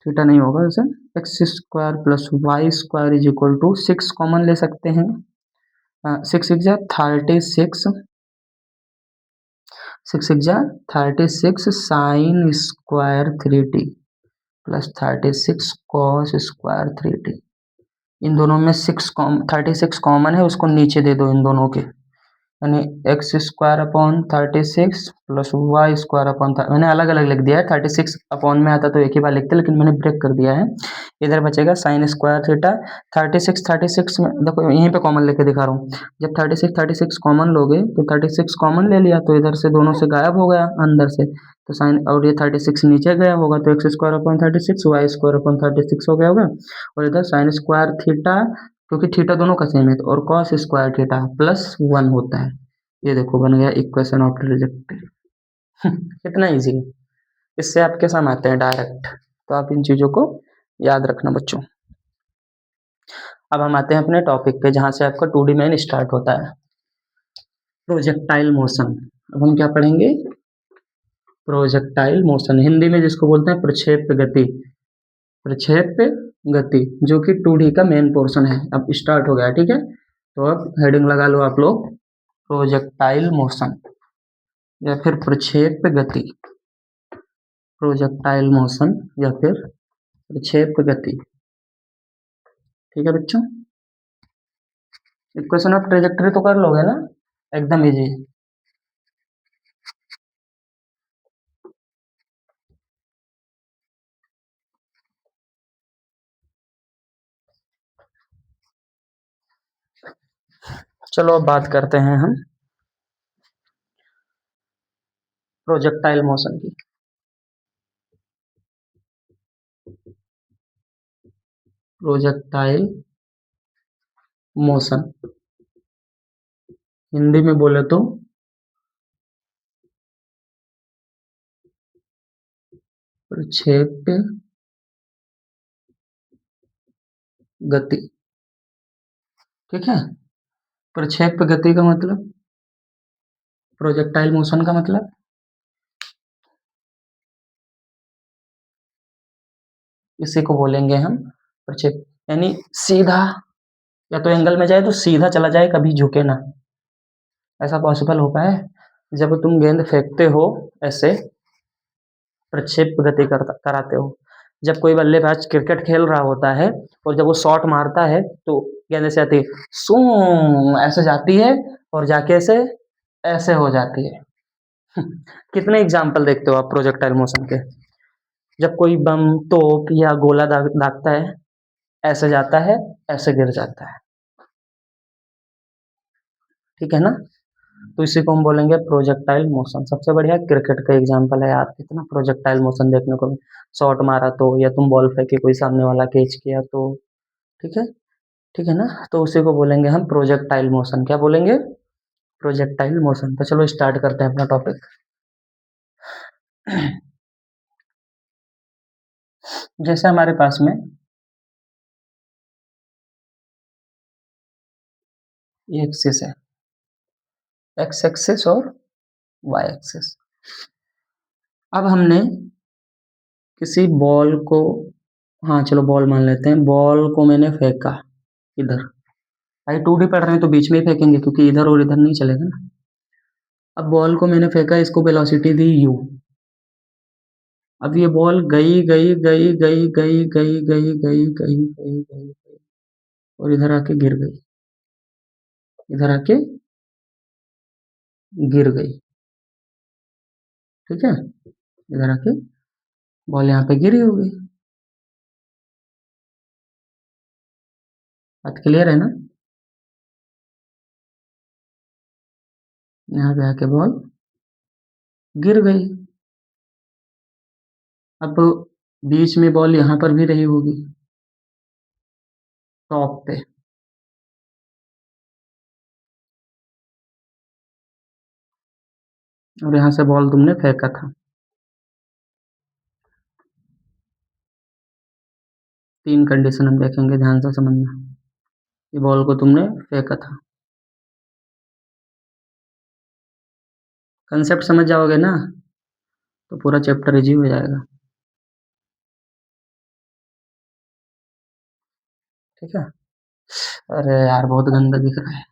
थीटा नहीं होगा वैसे। X square plus y square is equal to, 6 common ले सकते हैं, 6 6 36, 6 6 36 sine square three t plus 36 cos square three t. इन दोनों में 36 कॉमन है, उसको नीचे दे दो इन दोनों के, यानी x square upon 36 plus y square upon, मैंने अलग अलग लिख दिया है, 36 अपॉन में आता तो एक ही बार लिखते, लेकिन मैंने ब्रेक कर दिया है। इधर बचेगा साइन स्क्वायर थीटा, 36 में देखो यहीं पे कॉमन लेके दिखा रहा हूँ, जब 36 कॉमन लोगे तो 36 कॉमन ले लिया तो इधर से दोनों से गायब हो गया अंदर से, तो साइन, और ये 36 नीचे गया होगा तो x square upon 36 y square upon 36 हो गया होगा, और इधर साइन स्क्वायर थीटा, क्योंकि थीटा दोनों का सेम है, और cos square theta plus one होता है। ये देखो बन गया इक्वेशन ऑफ रिजेक्टेड। कितना इजी है, इससे आपके सम आते हैं डायरेक्ट, तो आप इन चीजों को याद रखना बच्चों। अब हम आते हैं अपने टॉपिक पे जहां से आपका 2D मेन स्टार्ट होता है, प्रोजेक्टाइल मोशन। अब हम क्या पढ़ेंगे, प्रोजेक्टाइल मोशन, हिंदी में जिसको बोलते हैं प्रक्षेप गति, प्रक्षेप गति, जो कि 2D का मेन पोर्शन है। अब स्टार्ट हो गया, ठीक है, तो अब हेडिंग लगा लो आप लोग, प्रोजेक्टाइल मोशन या फिर प्रक्षेप गति, प्रोजेक्टाइल मोशन या फिर प्रक्षेप गति, ठीक है बच्चों। इक्वेशन ऑफ ट्रेजेक्टरी तो कर लोगे ना, एकदम इजी। चलो अब बात करते हैं हम प्रोजेक्टाइल मोशन की। प्रोजेक्टाइल मोशन हिंदी में बोले तो प्रक्षेप गति, ठीक है। प्रक्षेप गति का मतलब, प्रोजेक्टाइल मोशन का मतलब, इसी को बोलेंगे हम प्रक्षेप, यानी सीधा, या तो एंगल में जाए तो सीधा चला जाए, कभी झुके ना। ऐसा पॉसिबल हो पाए, जब तुम गेंद फेंकते हो ऐसे प्रक्षेप गति कराते हो, जब कोई बल्लेबाज क्रिकेट खेल रहा होता है और जब वो शॉट मारता है तो गेंद ऐसे आती है, सूं ऐसे जाती है, और जाके ऐसे ऐसे हो जाती है। कितने एग्जाम्पल देखते हो आप प्रोजेक्टाइल मोशन के, जब कोई बम तोप या गोला दागता है, ऐसे जाता है, ऐसे गिर जाता है, ठीक है ना। तो इसी को हम बोलेंगे प्रोजेक्टाइल मोशन। सबसे बढ़िया क्रिकेट का एग्जांपल है यार, कितना प्रोजेक्टाइल मोशन देखने को, शॉट मारा तो, या तुम बॉल फेंके कोई सामने वाला कैच किया तो, ठीक है, ठीक है ना। तो उसी को बोलेंगे हम प्रोजेक्टाइल मोशन, क्या बोलेंगे, प्रोजेक्टाइल मोशन। तो चलो स्टार्ट करते हैं अपना टॉपिक। जैसे हमारे पास में ये एक्सिस है, एक्स एक्सिस और वाई एक्सिस। अब हमने किसी बॉल को, हाँ चलो बॉल मान लेते हैं, बॉल को मैंने फेंका इधर, भाई 2D पढ़ रहे हैं तो बीच में ही फेंकेंगे क्योंकि इधर और इधर नहीं चलेगा ना। अब बॉल को मैंने फेंका, इसको वेलोसिटी दी u, अब ये बॉल गई गई गई गई गई गई गई गई गई गई गई गई और इधर आके गिर गई, इधर आके गिर गई, ठीक है, इधर आके बॉल यहाँ पे गिरी होगी। बात क्लियर है ना। यहाँ पे आके बॉल गिर गई। अब बीच में बॉल यहाँ पर भी रही होगी, टॉप पे। और यहाँ से बॉल तुमने फेंका था। 3 कंडीशन हम देखेंगे, ध्यान से समझना। ये बॉल को तुमने फेंका था। कंसेप्ट समझ जाओगे ना तो पूरा चैप्टर इजी हो जाएगा। ठीक है। अरे यार बहुत गंदा दिख रहा है।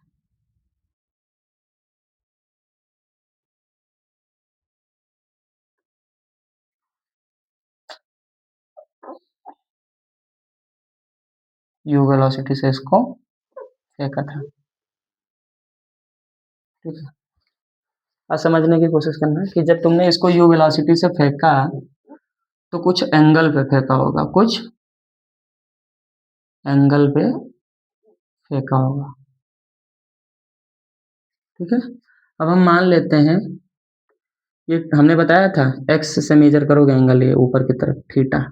यू वेलोसिटी से इसको फेंका था। ठीक है। अब समझने की कोशिश करना कि जब तुमने इसको यू वेलोसिटी से फेंका तो कुछ एंगल पे फेंका होगा, कुछ एंगल पे फेंका होगा। ठीक है। अब हम मान लेते हैं ये हमने बताया था एक्स से मेजर करोगे एंगल, ये ऊपर की तरफ थीटा,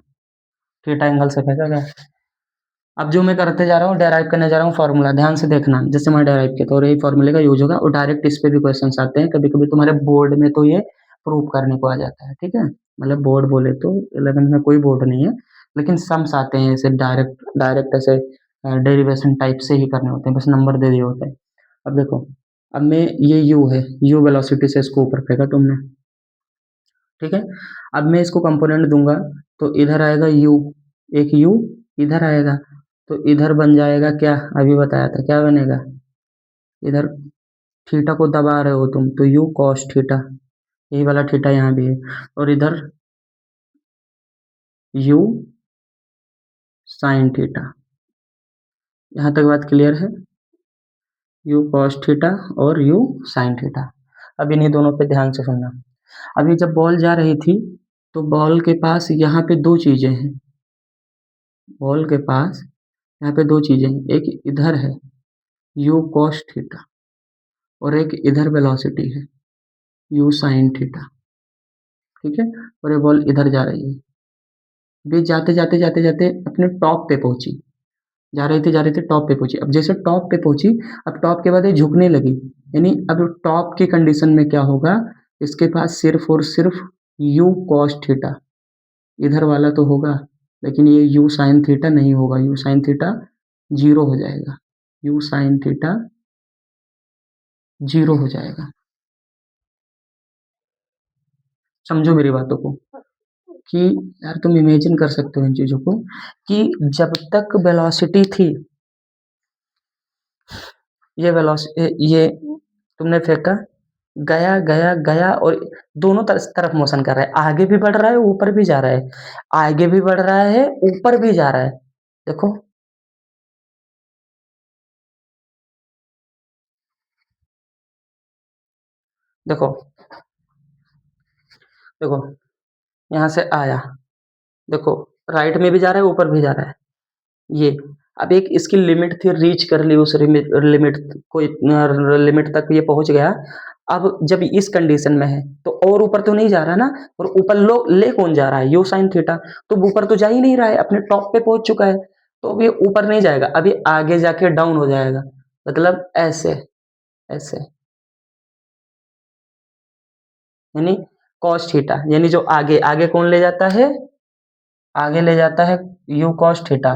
थीटा एंगल से फेंका गया। अब जो मैं करते जा रहा हूँ, डेराइव करने जा रहा हूँ फॉर्मूला, ध्यान से देखना। जैसे मैं डेराइव किया तो यही फॉर्मूले का यूज होगा और डायरेक्ट इस पे भी क्वेश्चंस आते हैं कभी कभी तुम्हारे बोर्ड में, तो ये प्रूव करने को आ जाता है। ठीक है। मतलब बोर्ड बोले तो 11th में कोई बोर्ड नहीं है, लेकिन सम्स आते हैं ऐसे डायरेक्ट डायरेक्ट ऐसे डेरिवेशन टाइप से ही करने होते हैं, बस नंबर दे दिए होते हैं। अब देखो, अब मैं ये यू है, यू वेलोसिटी से इसको ऊपर फेंका तुमने। ठीक है। अब मैं इसको कंपोनेंट दूंगा तो इधर आएगा यू, एक यू इधर आएगा, तो इधर बन जाएगा क्या, अभी बताया था क्या बनेगा, इधर थीटा को दबा रहे हो तुम तो यू कॉस थीटा, यही वाला थीटा यहाँ भी है, और इधर यू साइन थीटा। यहाँ तक बात क्लियर है, यू कॉस थीटा और यू साइन थीटा। अब इन्हीं दोनों पे ध्यान से सुनना। अभी जब बॉल जा रही थी तो बॉल के पास यहाँ पे दो चीजें हैं, बॉल के पास यहाँ पे दो चीजें हैं, एक इधर है यू कॉस थीटा और एक इधर वेलोसिटी है यू साइन थीटा। ठीक है। और ये बॉल इधर जा रही है, वे जाते जाते जाते जाते अपने टॉप पे पहुंची, जा रही थी टॉप पे पहुंची। अब जैसे टॉप पे पहुंची, अब टॉप के बाद ये झुकने लगी, यानी अब टॉप की कंडीशन में क्या होगा, इसके पास सिर्फ और सिर्फ यू कॉस थीटा इधर वाला तो होगा, लेकिन ये यू साइन थीटा नहीं होगा, यू साइन थीटा जीरो हो जाएगा, यू साइन थीटा जीरो हो जाएगा। समझो मेरी बातों को कि यार तुम इमेजिन कर सकते हो इन चीजों को कि जब तक वेलोसिटी थी, ये वेलोसिटी ये तुमने फेंका, गया गया गया और दोनों तरफ मोशन कर रहा है, आगे भी बढ़ रहा है ऊपर भी जा रहा है, आगे भी बढ़ रहा है ऊपर भी जा रहा है। देखो देखो देखो, यहाँ से आया, देखो राइट में भी जा रहा है ऊपर भी जा रहा है ये। अब एक इसकी लिमिट थी, रीच कर ली उस लिमिट को, लिमिट तक ये पहुंच गया। अब जब इस कंडीशन में है तो और ऊपर तो नहीं जा रहा ना, और ऊपर लो ले कौन जा रहा है, यू साइन थीटा, तो ऊपर तो जा ही नहीं रहा है, अपने टॉप पे पहुंच चुका है, तो अब ये ऊपर नहीं जाएगा, अभी आगे जाके डाउन हो जाएगा, मतलब ऐसे ऐसे, यानी कॉस थीटा, यानी जो आगे आगे कौन ले जाता है, आगे ले जाता है यू कॉस थीटा,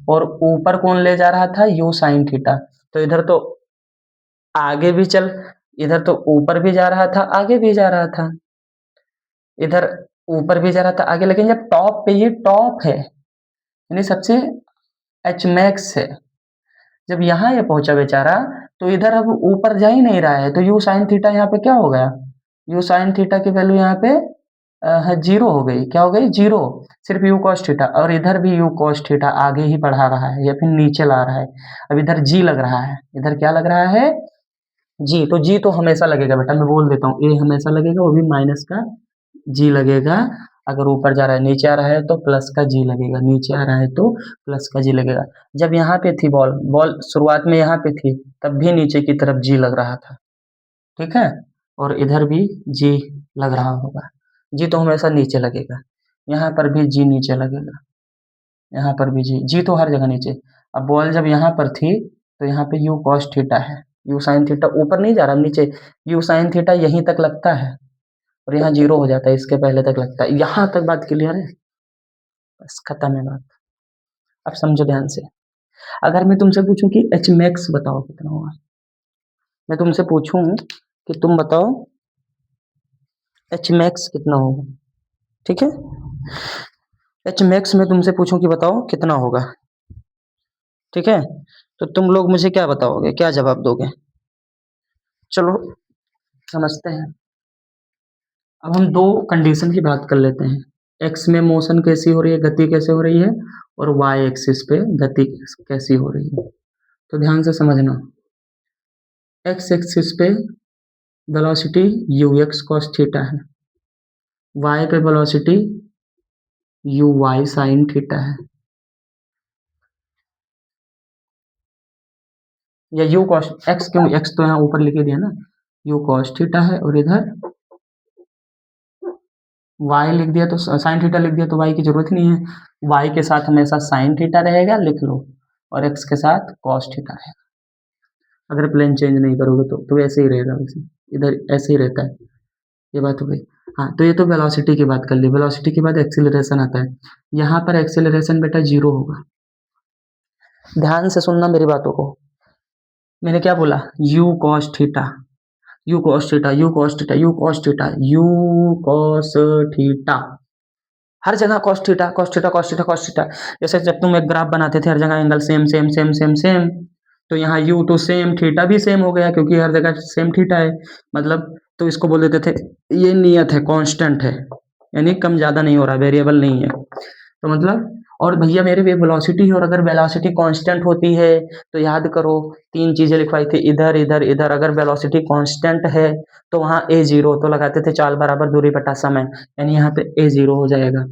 और ऊपर कौन ले जा रहा था, यू साइन थीटा। तो इधर तो आगे भी चल, इधर तो ऊपर भी जा रहा था आगे भी जा रहा था, इधर ऊपर भी जा रहा था आगे, लेकिन जब टॉप पे, ये टॉप है यानी सबसे एच मैक्स है, जब यहाँ ये पहुंचा बेचारा तो इधर अब ऊपर जा ही नहीं रहा है, तो यू साइन थीटा यहाँ पे क्या हो गया, यू साइन थीटा की वैल्यू यहाँ पे जीरो हो गई, क्या हो गई, जीरो। सिर्फ यू कॉस थीटा, और इधर भी यू कॉस थीटा आगे ही बढ़ा रहा है या फिर नीचे ला रहा है। अब इधर जी लग रहा है, इधर क्या लग रहा है, जी। तो जी तो हमेशा लगेगा बेटा, मैं बोल देता हूँ, ए हमेशा लगेगा, वो भी माइनस का जी लगेगा। अगर ऊपर जा रहा है, नीचे आ रहा है तो प्लस का जी लगेगा, नीचे आ रहा है तो प्लस का जी लगेगा। जब यहाँ पे थी बॉल, बॉल शुरुआत में यहाँ पे थी, तब भी नीचे की तरफ जी लग रहा था। ठीक है। और इधर भी जी लग रहा होगा। जी तो हमेशा नीचे लगेगा, यहाँ पर भी जी नीचे लगेगा, यहाँ पर भी जी, जी तो हर जगह नीचे। अब बॉल जब यहाँ पर थी तो यहाँ पे यू कॉस थीटा है, यू साइन थीटा ऊपर नहीं जा रहा नीचे, यू साइन थीटा यहीं तक लगता है और यहाँ जीरो हो जाता है, इसके पहले तक लगता है। यहाँ तक बात क्लियर है, बस खत्म है बात। अब समझो ध्यान से, अगर मैं तुमसे पूछूं कि एच मैक्स बताओ कितना होगा, मैं तुमसे पूछूं कि तुम बताओ एच मैक्स कितना होगा, ठीक है, एच मैक्स में तुमसे पूछूं कि बताओ कितना होगा, ठीक है, तो तुम लोग मुझे क्या बताओगे, क्या जवाब दोगे? चलो समझते हैं। अब हम दो कंडीशन की बात कर लेते हैं, एक्स में मोशन कैसी हो रही है, गति कैसे हो रही है, और वाई एक्सिस पे गति कैसी हो रही है। तो ध्यान से समझना, एक्स एक्सिस पे velocity u x cos theta है, वाई पे velocity u y sine theta है, या यू कॉस एक्स, क्यों एक्स तो यहाँ ऊपर लिखे दिया ना, यू कॉस थीटा है और इधर वाई लिख दिया तो साइन थीटा लिख दिया तो वाई की जरूरत ही नहीं है, वाई के साथ हमेशा साइन थीटा रहेगा लिख लो, और एक्स के साथ कॉस थीटा रहेगा। अगर प्लेन चेंज नहीं करोगे तो ऐसे ही रहेगा, वैसे इधर ऐसे ही रहता है, ये बात हो गई। हाँ तो ये तो वेलोसिटी की बात कर ली, वेलोसिटी के बाद एक्सीलरेशन आता है, यहाँ पर एक्सीलरेशन बेटा जीरो होगा। ध्यान से सुनना मेरी बातों को, मैंने क्या बोला, u cos theta, u cos theta, u cos theta, u cos theta, u cos theta, हर जगह cos theta cos theta cos theta cos theta. जैसे जब तुम एक ग्राफ बनाते थे हर जगह angle same same same same same, तो यहाँ यू तो सेम, थीटा भी सेम हो गया क्योंकि हर जगह सेम थीटा है, मतलब तो इसको बोल देते थे ये नियत है, कांस्टेंट है, यानी कम ज्यादा नहीं हो रहा, वेरिएबल नहीं है, तो मतलब, और भैया मेरे वे वेलोसिटी है, और अगर वेलोसिटी कांस्टेंट होती है तो याद करो तीन चीजें लिखवाई थी, इधर इधर इधर, अगर वेलोसिटी कांस्टेंट है तो वहां ए जीरो, तो लगाते थे चाल बराबर दूरी बटा समय, यानी यहाँ पे ए जीरो हो जाएगा,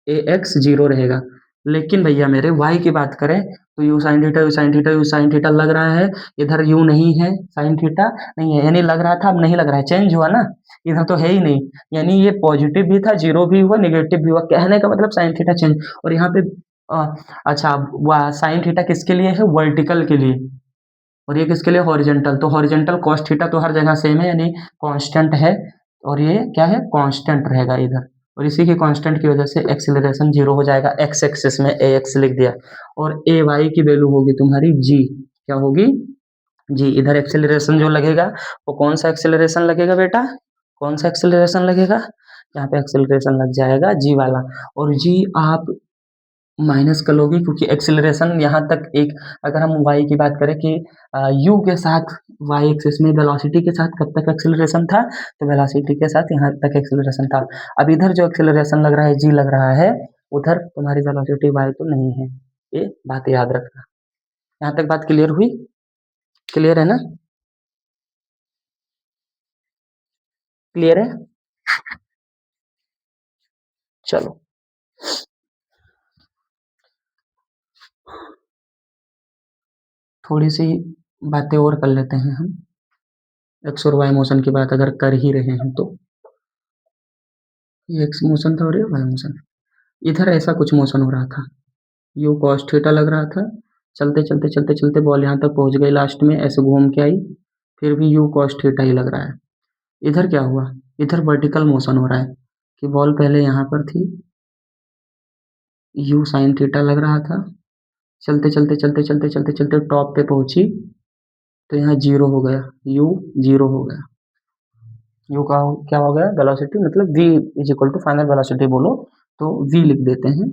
ए एक्स जीरो रहेगा। लेकिन भैया मेरे वाई की बात करें तो you sine theta, you sine theta, you sine theta लग रहा है, इधर यू नहीं है, साइन थीटा नहीं है, यानी लग रहा था अब नहीं लग रहा है, चेंज हुआ ना, इधर तो है ही नहीं, यानी ये पॉजिटिव भी था, जीरो भी हुआ, निगेटिव भी हुआ, कहने का मतलब साइन थीटा चेंज। और यहाँ पे अ, अच्छा साइन थीटा किसके लिए है, वर्टिकल के लिए, और ये किसके लिए, हॉरिजेंटल, तो हॉरिजेंटल कॉस थीटा तो हर जगह सेम है, यानी कांस्टेंट है, और ये क्या है, कांस्टेंट रहेगा इधर, और इसी की कांस्टेंट की वजह से एक्सीलरेशन जीरो हो जाएगा, एक्स एक्सिस में ए एक्स लिख दिया, और ए वाई की वैल्यू होगी तुम्हारी जी, क्या होगी, जी। इधर एक्सीलरेशन जो लगेगा वो कौन सा एक्सीलरेशन लगेगा बेटा, कौन सा एक्सीलरेशन लगेगा, यहाँ पे एक्सीलरेशन लग जाएगा जी वाला, और जी आप माइनस कर लोगे क्योंकि एक्सेलरेशन यहाँ तक एक, अगर हम y की बात करें कि u के साथ y एक्सिस में वेलोसिटी के साथ कब तक एक्सेलरेशन था, तो वेलोसिटी के साथ यहाँ तक एक्सेलरेशन था। अब इधर जो एक्सेलरेशन लग रहा है g लग रहा है, उधर तुम्हारी वेलोसिटी y तो नहीं है, ये बात याद रखना। यहाँ तक बात क्लियर हुई, क्लियर है ना, क्लियर है, चलो थोड़ी सी बातें और कर लेते हैं हम, एक्स और वाई मोशन की बात अगर कर ही रहे हैं तो, ये एक्स मोशन था और ये वाई मोशन, इधर ऐसा कुछ मोशन हो रहा था, यू कॉस थीटा लग रहा था, चलते चलते चलते चलते बॉल यहाँ तक पहुँच गई, लास्ट में ऐसे घूम के आई, फिर भी यू कॉस थीटा ही लग रहा है। इधर क्या हुआ, इधर वर्टिकल मोशन हो रहा है कि बॉल पहले यहाँ पर थी, यू साइन थीटा लग रहा था, चलते चलते चलते चलते चलते चलते टॉप पे पहुंची, तो यहाँ जीरो हो गया, यू जीरो हो गया, यू का क्या हो गया, वेलोसिटी मतलब v is equal to final velocity बोलो तो v लिख देते हैं,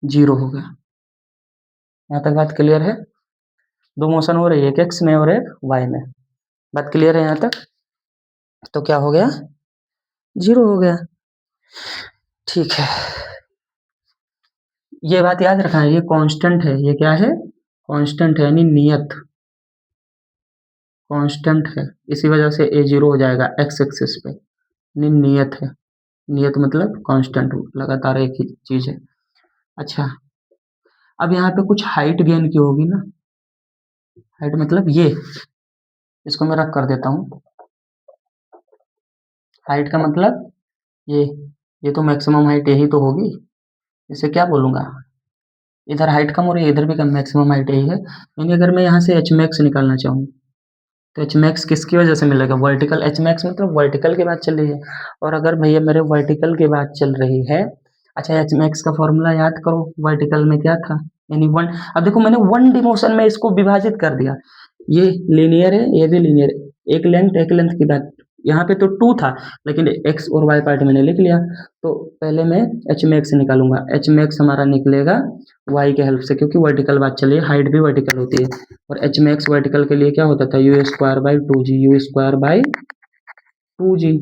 जीरो हो गया। यहाँ तक बात क्लियर है, दो मोशन हो रही है, एक एक्स में और एक वाई में, बात क्लियर है यहाँ तक, तो क्या हो गया, जीरो हो गया, ठीक है। ये बात याद रखना, ये कांस्टेंट है, ये क्या है, कांस्टेंट है, यानी नियत, कांस्टेंट है, इसी वजह से ए जीरो हो जाएगा एक्स एक्सिस पे, यानी नियत है, नियत मतलब कांस्टेंट, लगातार एक ही चीज है। अच्छा, अब यहाँ पे कुछ हाइट गेन की होगी ना, हाइट मतलब ये, इसको मैं रख कर देता हूँ, हाइट का मतलब ये तो मैक्सिमम हाइट यही तो होगी, इसे क्या बोलूँगा, इधर हाइट कम हो रही है, इधर भी कम, मैक्सिमम हाइट यही है। यानी अगर मैं यहाँ से एच मैक्स निकालना चाहूँ तो एच मैक्स किसकी वजह से मिलेगा, वर्टिकल, एच मैक्स मतलब वर्टिकल की बात चल रही है। और अगर भैया मेरे वर्टिकल की बात चल रही है, अच्छा एच मैक्स का फॉर्मूला याद करो, वर्टिकल में क्या था, यानी वन। अब देखो मैंने वन डिमोशन में इसको विभाजित कर दिया, ये लीनियर है, ये भी लीनियर है, एक लेंथ की बात, यहाँ पे तो टू था, लेकिन एक्स और वाई पार्ट मैंने लिख लिया। तो पहले मैं एच मैक्स निकालूंगा, एच मैक्स हमारा निकलेगा वाई के हेल्प से, क्योंकि वर्टिकल बात चलिए, हाइट भी वर्टिकल होती है। और एच मैक्स वर्टिकल के लिए क्या होता था, u square by two g, u square by two g.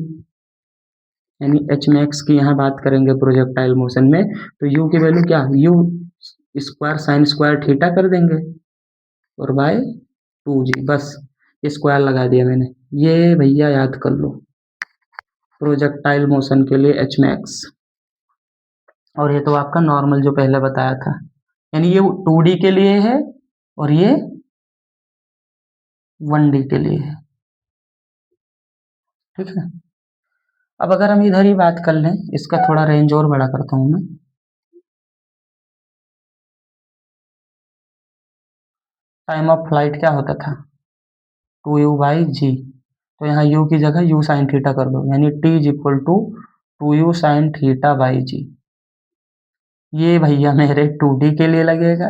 यानी एच मैक्स की यहाँ बात करेंगे प्रोजेक्टाइल मोशन में, तो यू की वैल्यू क्या, you square sign square theta कर देंगे, और बाय टू जी, बस स्क्वायर लगा दिया मैंने। ये भैया याद कर लो प्रोजेक्टाइल मोशन के लिए एच मैक्स। और ये तो आपका नॉर्मल जो पहले बताया था, यानी ये टू डी के लिए है और ये वन डी के लिए है, ठीक है। अब अगर हम इधर ही बात कर लें, इसका थोड़ा रेंज और बड़ा करता हूँ मैं, टाइम ऑफ फ्लाइट क्या होता था, टू यू बाई जी, तो यहाँ यू की जगह यू साइन थीटा कर दो, यानी t is equal to two u sine theta by g. ये भैया मेरे टू डी के लिए लगेगा,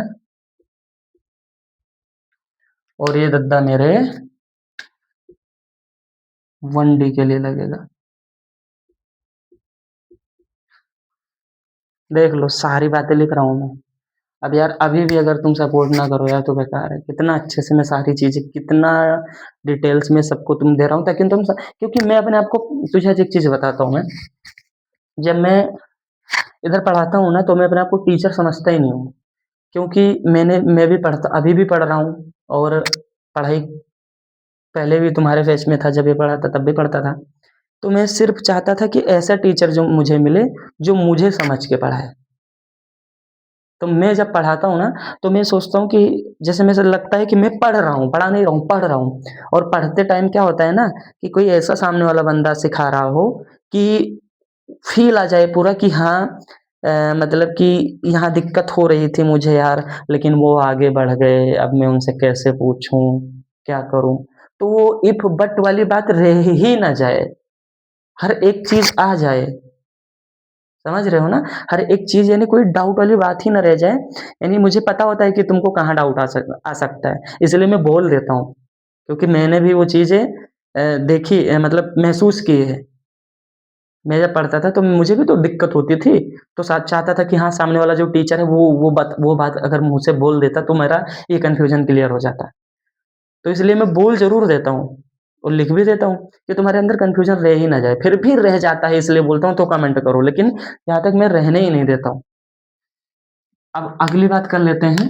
और ये दद्दा मेरे वन डी के लिए लगेगा। देख लो सारी बातें लिख रहा हूँ मैं। अब यार अभी भी अगर तुम सपोर्ट ना करो यार तो बेकार है, कितना अच्छे से मैं सारी चीजें, कितना डिटेल्स में सबको तुम दे रहा हूँ, ताकि क्योंकि मैं अपने आप को, तुझे एक चीज बताता हूँ मैं, जब मैं इधर पढ़ाता हूँ ना तो मैं अपने आप को टीचर समझता ही नहीं हूँ, क्योंकि मैं भी पढ़ता, अभी भी पढ़ रहा हूँ, और पढ़ाई पहले भी तुम्हारे फेस में था, जब ये पढ़ा था तब भी पढ़ता था। तो मैं सिर्फ चाहता था कि ऐसा टीचर जो मुझे मिले, जो मुझे समझ के पढ़ाए। तो मैं जब पढ़ाता हूँ ना, तो मैं सोचता हूँ कि जैसे मुझे लगता है कि मैं पढ़ रहा हूँ, पढ़ा नहीं रहा हूँ, पढ़ रहा हूँ। और पढ़ते टाइम क्या होता है ना, कि कोई ऐसा सामने वाला बंदा सिखा रहा हो कि फील आ जाए पूरा कि हाँ, मतलब कि यहाँ दिक्कत हो रही थी मुझे यार, लेकिन वो आगे बढ़ गए, अब मैं उनसे कैसे पूछूं, क्या करूं। तो वो इफ बट वाली बात रह ही ना जाए, हर एक चीज आ जाए, समझ रहे हो ना, हर एक चीज, यानी कोई डाउट वाली बात ही ना रह जाए। यानी मुझे पता होता है कि तुमको कहाँ डाउट आ सकता है, इसलिए मैं बोल देता हूँ, क्योंकि मैंने भी वो चीजें देखी, मतलब महसूस की है। मैं जब पढ़ता था तो मुझे भी तो दिक्कत होती थी, तो साथ चाहता था कि हाँ सामने वाला जो टीचर है वो बात अगर मुँह से बोल देता तो मेरा ये कन्फ्यूजन क्लियर हो जाता। तो इसलिए मैं बोल ज़रूर देता हूँ और लिख भी देता हूँ कि तुम्हारे अंदर कन्फ्यूजन रह ही ना जाए, फिर भी रह जाता है इसलिए बोलता हूँ तो कमेंट करो, लेकिन यहाँ तक मैं रहने ही नहीं देता हूँ। अब अगली बात कर लेते हैं,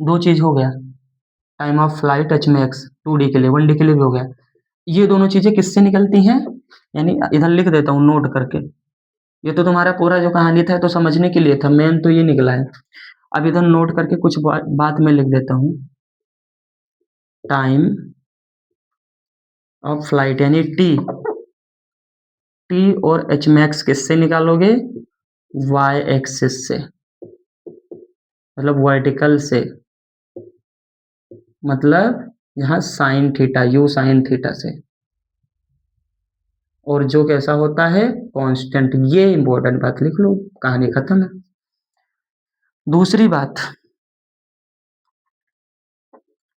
दो चीज़ हो गया, time of flight h max two d के लिए, वन डी के लिए भी हो गया। ये दोनों चीज़ें किससे निकलती हैं, यानी इधर लिख देता हूँ नोट करके। ये तो तुम्हारा पूरा जो कहानी था तो समझने के लिए था, मेन तो ये निकला है। अब इधर नोट करके कुछ बात मैं लिख देता हूँ, टाइम ऑफ फ्लाइट यानी टी, टी और एच मैक्स किससे निकालोगे, वाई एक्सिस से, मतलब वर्टिकल से, मतलब यहाँ sine theta, you sine theta से, और जो कैसा होता है कांस्टेंट। ये इंपॉर्टेंट बात लिख लो, कहानी खत्म है। दूसरी बात,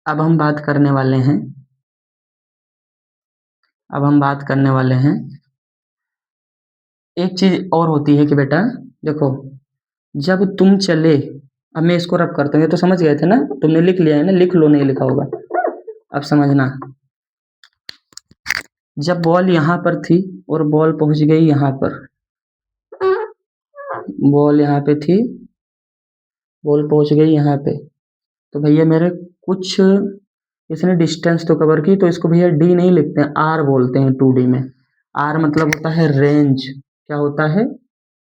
अब हम बात करने वाले हैं, अब हम बात करने वाले हैं, एक चीज और होती है कि बेटा देखो, जब तुम चले, अब मैं इसको रब करता हूँ, ये तो समझ गए थे ना, तुमने लिख लिया है ना, लिख लो नहीं लिखा होगा, अब समझना। जब बॉल यहाँ पर थी और बॉल पहुंच गई यहाँ पर, बॉल यहाँ पे थी, बॉल पहुंच गई यहाँ पे, तो भैया मेरे कुछ, इसने डिस्टेंस तो कवर की, तो इसको भैया डी नहीं लिखते हैं, आर बोलते हैं टू डी में। आर मतलब होता है रेंज, क्या होता है,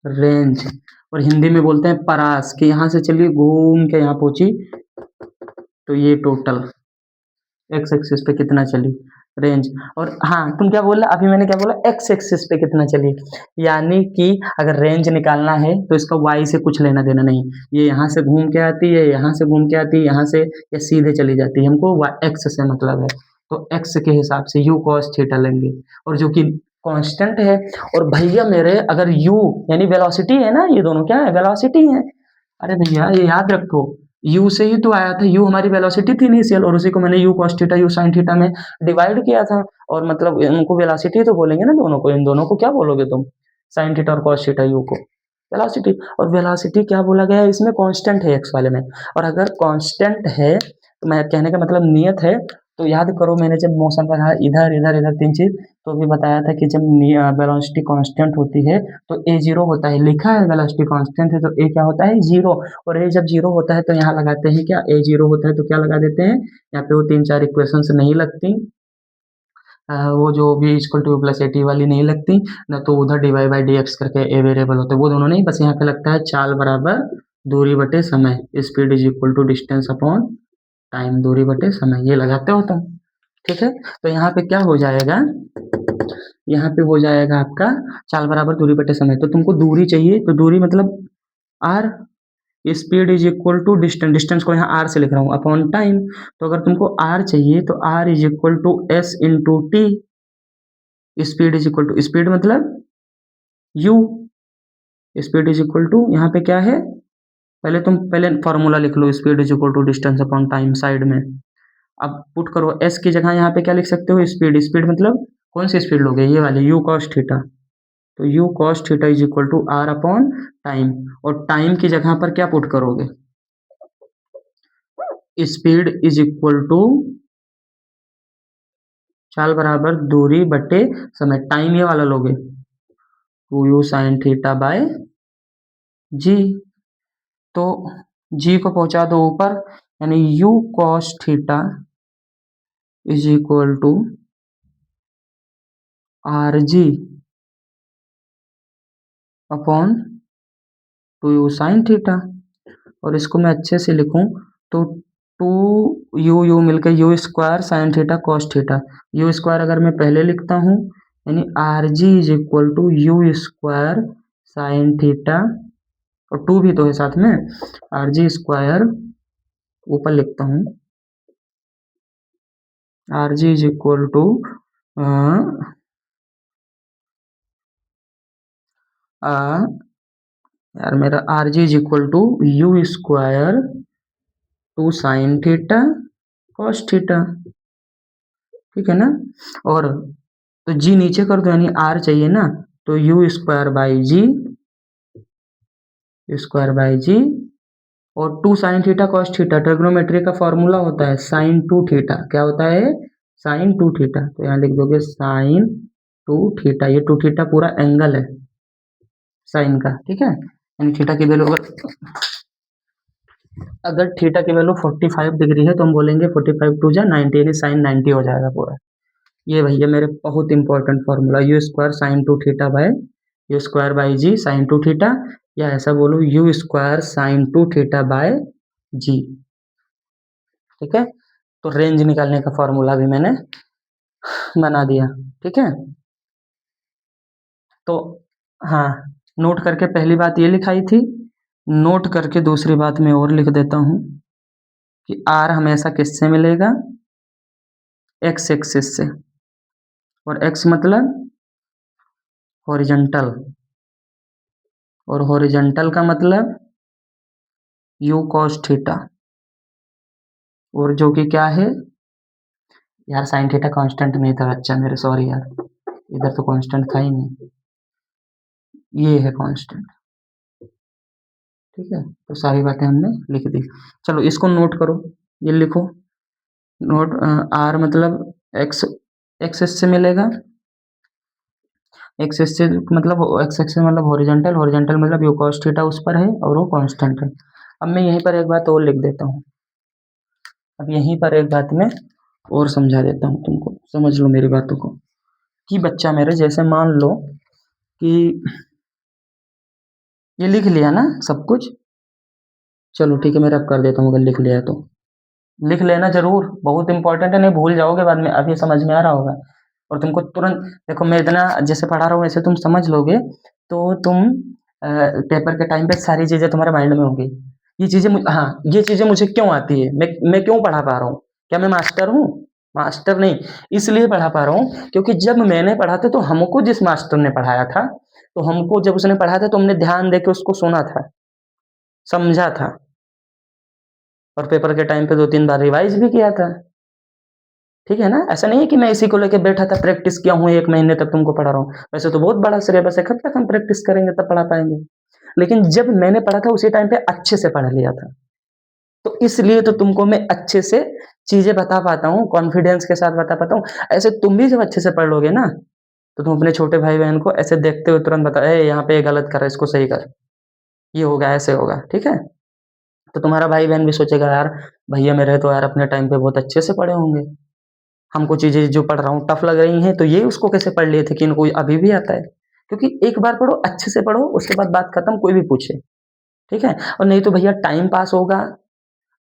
रेंज। और हिंदी में बोलते हैं परास, कि यहाँ से चलिए घूम के यहाँ पहुंची, तो ये टोटल एक्स एक्सिस पे कितना चली। रेंज। और हाँ, तुम क्या बोला अभी, मैंने क्या बोला, एक्स एक्सिस पे कितना चली, यानी कि अगर रेंज निकालना है तो इसका वाई से कुछ लेना देना नहीं, ये यहाँ से घूम के आती है, यहाँ से घूम के आती है, यहाँ से ये सीधे चली जाती है, हमको एक्स से मतलब है, तो एक्स के हिसाब से यू कॉस थीटा लेंगे, और जो कि कांस्टेंट है। और भैया मेरे अगर यू यानी वेलोसिटी है ना, ये दोनों क्या है, वेलोसिटी है। अरे भैया ये याद रखो, यू से ही तो आया था, यू हमारी वेलोसिटी थी इनिशियल, और उसी को मैंने you cos theta you sine theta में डिवाइड किया था, और मतलब इनको वेलोसिटी तो बोलेंगे ना दोनों को, इन दोनों को क्या बोलोगे तुम, साइन थीटा और कॉस थीटा यू को वेलोसिटी। और वेलोसिटी क्या बोला गया है इसमें, कांस्टेंट है एक्स वाले में, और अगर कांस्टेंट है तो मैं कहने का मतलब नियत है, तो याद करो मैंने जब मोशन पढ़ा इधर इधर इधर तीन चीज, तो भी बताया था कि जब वेलोसिटी कांस्टेंट होती है तो ए जीरो होता है, लिखा है वेलोसिटी कांस्टेंट है तो ए क्या होता है, जीरो। और ए जब जीरो होता है तो यहाँ लगाते हैं क्या, ए जीरो होता है तो क्या लगा देते हैं, यहाँ पे वो तीन चार इक्वेशन नहीं लगती, वो जो भी equal to plus a t वाली नहीं लगती ना, तो उधर d y by d x करके ए वेरिएबल होते हैं, वो दोनों नहीं, बस यहाँ पे लगता है चाल बराबर दूरी बटे समय, speed is equal to distance upon time, दूरी बटे समय, ये लगाते हो तुम, ठीक है। तो यहाँ पे क्या हो जाएगा, यहाँ पे हो जाएगा आपका चाल बराबर दूरी बटे समय, तो तुमको दूरी चाहिए, तो दूरी मतलब r, speed is equal to distance, distance को यहाँ आर से लिख रहा हूँ, अपॉन टाइम, तो अगर तुमको आर चाहिए तो r is equal to s into t, speed is equal to, speed मतलब u, speed is equal to यहाँ पे क्या है, पहले तुम पहले फॉर्मूला लिख लो, speed is equal to distance upon time side में, अब पुट करो एस की जगह यहाँ पे क्या लिख सकते हो, स्पीड, स्पीड मतलब कौन सी स्पीड लोगे, ये वाली यू कॉस थीटा, तो u cos theta is equal to r upon time, और टाइम की जगह पर क्या पुट करोगे, स्पीड इज इक्वल टू चाल बराबर दूरी बटे समय, टाइम ये वाला लोगे, to u sine theta by जी, तो जी को पहुंचा दो ऊपर, यानी you cos theta is equal to R G upon two u sine theta, और इसको मैं अच्छे से लिखूं तो टू यू यू मिलकर you square sign theta cos theta, you square अगर मैं पहले लिखता हूँ यानी are g is equal to u square sine theta, और टू भी तो है साथ में, आर जी स्क्वायर ऊपर लिखता हूँ, r g is equal to यार मेरा r g is equal to u square two sine theta cos theta, ठीक है ना। और तो जी नीचे कर दो, यानी आर चाहिए ना, तो यू स्क्वायर बाई जी, और two sine theta cos theta, trigonometry का फॉर्मूला होता है साइन टू थीटा, क्या होता है, साइन टू थीटा, तो यहाँ लिख दोगे साइन टू थीटा, ये टू थीटा पूरा एंगल है साइन का, ठीक है, यानी थीटा की वैल्यू अगर थीटा की वैल्यू 45 डिग्री है तो हम बोलेंगे 45 टू जा 90, यानी साइन 90 हो जाएगा पूरा। ये भैया मेरे बहुत important formula, u square sine two theta by u square by g sine two theta, या ऐसा बोलो u square sine two theta by g, ठीक है। तो रेंज निकालने का फॉर्मूला भी मैंने बना दिया, ठीक है। तो हाँ, नोट करके पहली बात ये लिखाई थी, नोट करके दूसरी बात मैं और लिख देता हूँ कि आर हमेशा किससे मिलेगा, एक्स एक्सिस से, और एक्स मतलब हॉरिजॉन्टल, और हॉरिजॉन्टल का मतलब यू कॉस थीटा, और जो कि क्या है यार, साइन थीटा कांस्टेंट नहीं था बच्चा मेरे, सॉरी यार, इधर तो कांस्टेंट था ही नहीं, ये है कांस्टेंट, ठीक है। तो सारी बातें हमने लिख दी, चलो इसको नोट करो, ये लिखो नोट, आर मतलब एक्स, एक्स एस से मिलेगा, एक्स एस से मतलब एक्स एक्स से मतलब हॉरिजॉन्टल, हॉरिजॉन्टल मतलब यू कॉस थीटा उस पर है और वो कांस्टेंट है। अब मैं यहीं पर एक बात और लिख देता हूँ, अब यहीं पर एक बात मैं और समझा देता हूँ तुमको, समझ लो मेरी बातों को, कि बच्चा मेरे जैसे मान लो कि ये लिख लिया ना सब कुछ, चलो ठीक है मैं रब कर देता हूँ अगर लिख लिया तो, लिख लेना ज़रूर, बहुत इम्पोर्टेंट है, नहीं भूल जाओगे बाद में, अभी समझ में आ रहा होगा। और तुमको तुरंत देखो मैं इतना जैसे पढ़ा रहा हूँ वैसे तुम समझ लोगे, तो तुम पेपर के टाइम पे सारी चीज़ें तुम्हारे माइंड में होंगी। ये चीज़ें हाँ, ये चीज़ें मुझे क्यों आती है? मैं क्यों पढ़ा पा रहा हूँ? क्या मैं मास्टर हूँ? मास्टर नहीं, इसलिए पढ़ा पा रहा हूँ क्योंकि जब मैंने पढ़ा था तो हमको जिस मास्टर ने पढ़ाया था, तो हमको जब उसने पढ़ाया था तो हमने ध्यान दे के उसको सुना था, समझा था और पेपर के टाइम पे 2-3 बार रिवाइज़ भी किया था। ठीक है ना? ऐसा नहीं है कि मैं इसी को लेके बैठा था, प्रैक्टिस किया हूँ 1 महीने तक तुमको पढ़ा रहा हूँ। वैसे तो बहुत बड़ा सिलेबस है, कब तक हम प्रैक्टिस करेंगे तब पढ़ा पाएँगे। लेकिन जब मैंने पढ़ा था उसी टाइम पे अच्छे से पढ़ लिया था। तो इसलिए तो तुमको मैं अच्छे से चीज़ें बता पाता हूँ, कॉन्फिडेंस के साथ बता पाता हूँ। ऐसे तुम भी जब अच्छे से पढ़ लोगे ना, तो तुम अपने छोटे भाई-बहन को ऐसे देखते हुए तुरंत बता "ए यहाँ पे ये गलत कर रहा है, इसको सही कर। ये होगा, ऐसे होगा।" ठीक है? तो तुम्हारा भाई-बहन भी सोचेगा यार, भैया मेरे तो यार अपने टाइम पे बहुत अच्छे से पढ़े होंगे। हमको चीज़ें जो पढ़ रहा हूँ टफ लग रही हैं, तो ये उसको कैसे पढ़ लिए थे कि इनको अभी भी आता है। क्योंकि एक बार पढ़ो, अच्छे से पढ़ो, उसके बाद बात खत्म, कोई भी पूछे, ठीक है? और नहीं तो भैया टाइम पास होगा,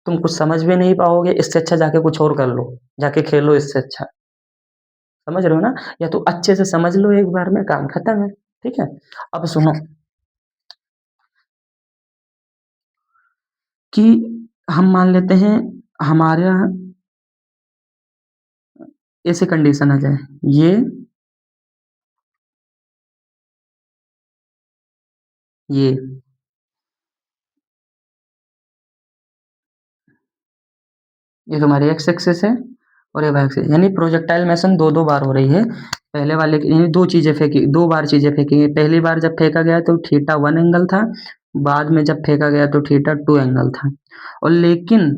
तुम कुछ समझ भी नहीं पाओगे, इससे अच्छा जाके कुछ और कर लो, जाके खेलो इससे अच्छा, समझ रहे हो ना? या तो अच्छे से समझ लो एक बार में, काम खत्म है, ठीक है? अब सुनो कि हम मान लेते हैं हमारे यहाँ ऐसे कंडीशन आ जाए, ये ये तुम्हारी एक्स एक्सिस है और ये वाई एक्सिस, यानी प्रोजेक्टाइल मोशन दो दो बार हो रही है। पहले वाले यानी दो चीज़ें फेंकी, दो बार चीज़ें फेंकी हैं। पहली बार जब फेंका गया तो थीटा 1 एंगल था, बाद में जब फेंका गया तो थीटा 2 एंगल था। और लेकिन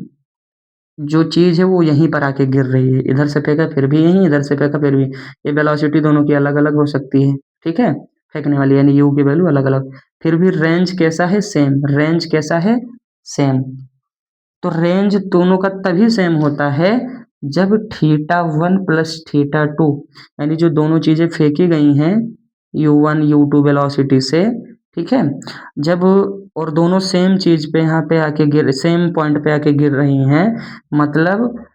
जो चीज़ है वो यहीं पर आके गिर रही है, इधर से फेंका फिर भी यहीं, इधर से फेंका फिर भी। ये वेलोसिटी दोनों की अलग-अलग हो सकती है, ठीक है? फेंकने वाली यानी यू की वैल्यू अलग-अलग। फिर भी रेंज कैसा है? सेम। रेंज कैसा है? सेम। तो रेंज दोनों का तभी सेम होता है जब थीटा 1 प्लस थीटा 2 यानी जो दोनों चीज़ें फेंकी गई हैं u1 u2 वेलोसिटी से, ठीक है? जब और दोनों सेम चीज़ पे यहाँ पे आके गिर सेम पॉइंट पे आके गिर रही हैं, मतलब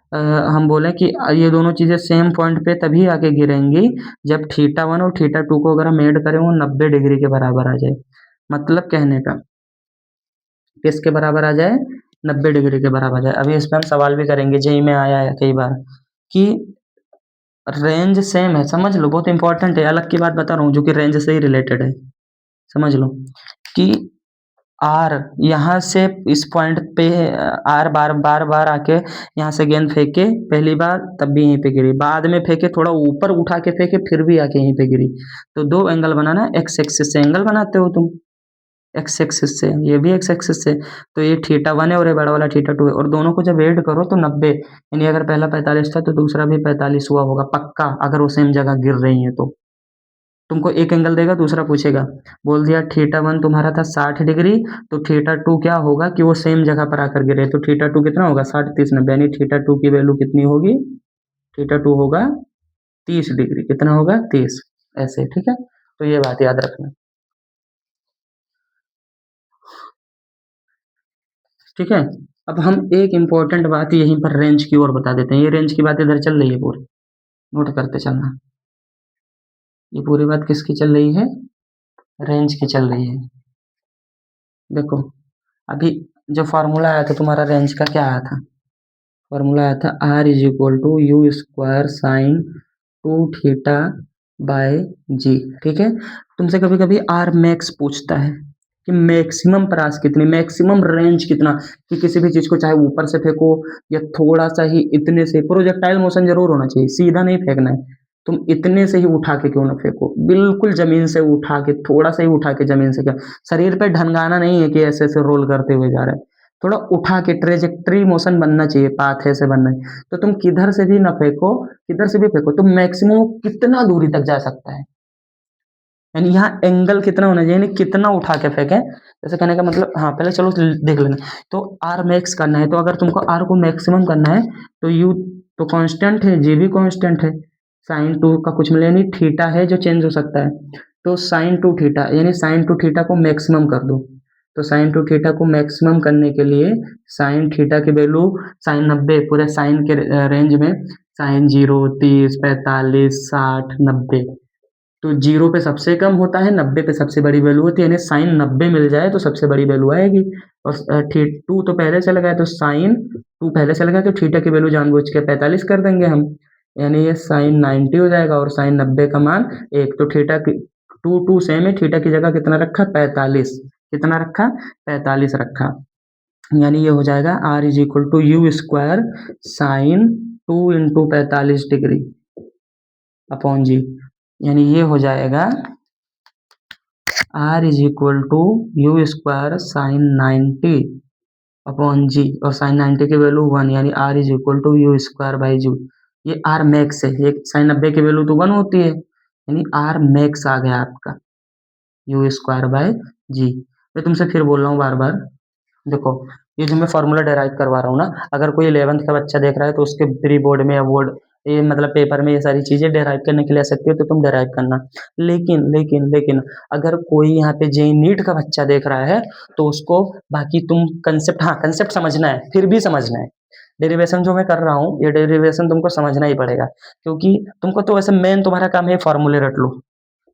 हम बोले कि ये दोनों चीज़ें सेम पॉइंट पे तभी आके गिरेंगी जब थीटा 1 और थीटा 2 को अगर हम ऐड करें वो 90 डिग्री के बराबर आ जाए। मतलब कहने का किसके बराबर आ जाए? 90 डिग्री के बराबर आ जाए। अभी इस पे हम सवाल भी करेंगे, जेईई में आया है कई बार कि रेंज सेम है, समझ लो बहुत इंपॉर्टेंट है। अलग की बात बता रहा हूँ जो कि रेंज से ही रिलेटेड है, समझ लो कि आर यहाँ से इस पॉइंट पे आर बार बार बार आके यहाँ से गेंद फेंके पहली बार, तब भी यहीं पे गिरी, बाद में फेंके थोड़ा ऊपर उठा के फेंके फिर भी आके यहीं पे गिरी। तो दो एंगल बनाना, एक्स एक्सिस से एंगल बनाते हो तुम, एक्स एक्सिस से, ये भी एक्स एक्सिस से। तो ये थीटा 1 है और ये बड़ा वाला थीटा 2 है और दोनों को जब ऐड करो तो 90, यानी अगर पहला 45 था तो दूसरा भी 45 हुआ होगा पक्का, अगर वो सेम जगह गिर रही है तो। तुमको एक एंगल देगा, दूसरा पूछेगा, बोल दिया थीटा 1 तुम्हारा था 60 डिग्री, तो थीटा 2 क्या होगा कि वो सेम जगह पर आकर गिरे, तो थीटा 2 कितना होगा? 60 30 90, यानी थीटा 2 की वैल्यू कितनी होगी? थीटा 2 होगा 30 डिग्री। कितना होगा? 30। ऐसे, ठीक है? तो ये बात याद रखना, ठीक है? अब हम एक इम्पोर्टेंट बात यहीं पर रेंज की ओर बता देते हैं। ये रेंज की बात इधर चल रही है पूरी, नोट करते चलना। ये पूरी बात किसकी चल रही है? रेंज की चल रही है। देखो, अभी जो फ़ॉर्मूला आया था तुम्हारा रेंज का, क्या आया था? फ़ॉर्मूला आया था R is equal to u square sine 2 theta by g, ठीक है? तुमसे कभी-कभी आर मैक्स पूछता है कि मैक्सिमम प्रास कितनी, मैक्सिमम रेंज कितना, कि किसी भी चीज़ को चाहे ऊपर से फेंको या थोड़ा-सा ही इतने से, प्रोजेक्टाइल मोशन ज़रूर होना चाहिए, सीधा नहीं फेंकना है। तुम इतने से ही उठा के क्यों ना फेंको, बिल्कुल ज़मीन से उठा के, थोड़ा-सा ही उठा के ज़मीन से, क्या शरीर पे ढनगाना नहीं है कि ऐसे-ऐसे रोल करते हुए जा रहा है। थोड़ा उठा के ट्रेजेक्टरी मोशन बनना चाहिए, पाथ ऐसे बनना है। तो तुम किधर से भी ना फेंको, किधर से भी फेंको, तो मैक्सिमम कितना दूरी तक जा सकता है। यानी यहाँ एंगल कितना होना चाहिए, यानी कितना उठा के फेंकें। जैसे कहने का मतलब, हाँ, पहले चलो देख लेना। तो आर मैक्स करना है, तो अगर तुमको आर को मैक्सिमम करना है तो यू तो कांस्टेंट है, जी भी कांस्टेंट है। साइन 2 का कुछ मिले, यानी थीटा है जो चेंज हो सकता है। तो साइन 2 थीटा, यानी साइन 2 थीटा को मैक्सिमम कर दो। तो साइन टू थीटा को मैक्सिमम करने के लिए साइन थीटा की वैल्यू साइन 90 पूरे साइन के रेंज में साइन 0, 30, 45, 60, 90। तो 0 पे सबसे कम होता है, 90 पे सबसे बड़ी वैल्यू होती है, यानी साइन 90 मिल जाए तो सबसे बड़ी वैल्यू आएगी। और टू तो पहले चला गया, तो साइन 2 पहले चला गया, तो थीटा की वैल्यू जानबूझ के 45 कर देंगे हम, यानी ये साइन 90 हो जाएगा और साइन 90 का मान 1। तो थीटा की 2 सेम है, थीटा की जगह कितना रखा, 45। कितना रखा, 45 रखा, यानी ये हो जाएगा r is equal to u square sine 2 into 45 degree upon g, यानी ये हो जाएगा r is equal to u square sine 90 upon g, और साइन 90 की वैल्यू 1, यानी r is equal to u square by g. ये आर मैक्स है, ये साइन 90 की वैल्यू तो 1 होती है, यानी आर मैक्स आ गया आपका यू स्क्वायर बाय जी। मैं तुमसे फिर बोल रहा हूँ बार बार, देखो ये जो मैं फॉर्मूला डेराइव करवा रहा हूँ ना, अगर कोई 11th का बच्चा देख रहा है तो उसके प्री बोर्ड में या बोर्ड ये मतलब पेपर में ये सारी चीजें डेराइव करने के लिए आ सकती है, तो तुम डेराइव करना। लेकिन लेकिन लेकिन अगर कोई यहाँ पे जेई नीट का बच्चा देख रहा है तो उसको बाकी तुम कंसेप्ट, हाँ कंसेप्ट समझना है, फिर भी समझना है। डेरिवेशन जो मैं कर रहा हूँ ये डेरिवेशन तुमको समझना ही पड़ेगा, क्योंकि तुमको तो वैसे मेन तुम्हारा काम है फॉर्मूले रट लो,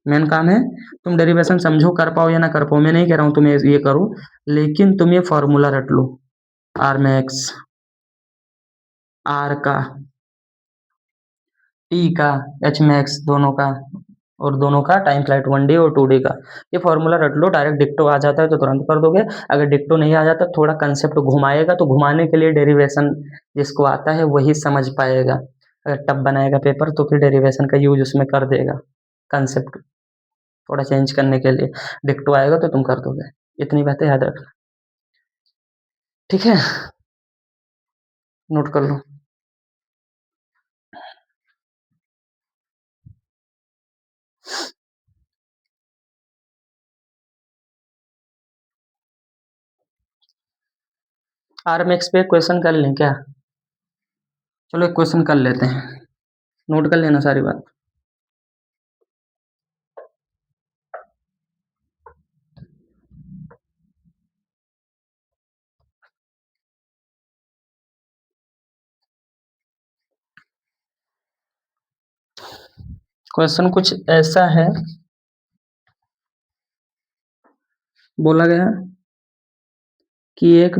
मेन काम है तुम डेरिवेशन समझो, कर पाओ या ना कर पाओ, मैं नहीं कह रहा हूँ तुम ये करो, लेकिन तुम ये फॉर्मूला रट लो, आर मैक्स, आर का, टी का, एच मैक्स दोनों का, और दोनों का टाइम फ्लाइट 1D और 2D का। ये फॉर्मूला रट लो, डायरेक्ट डिक्टो आ जाता है तो तुरंत कर दोगे, अगर डिक्टो नहीं आ जाता थोड़ा कंसेप्ट घुमाएगा तो घुमाने के लिए डेरिवेशन जिसको आता है वही समझ पाएगा, अगर टफ बनाएगा पेपर तो फिर डेरिवेशन का यूज उसमें कर देगा, कंसेप्ट थोड़ा चेंज करने के लिए। डिक्टो आएगा तो तुम कर दोगे, इतनी बातें याद रखना, ठीक है, नोट कर लो। आर मैक्स पे क्वेश्चन कर लें क्या, चलो एक क्वेश्चन कर लेते हैं, नोट कर लेना सारी बात। क्वेश्चन कुछ ऐसा है, बोला गया कि एक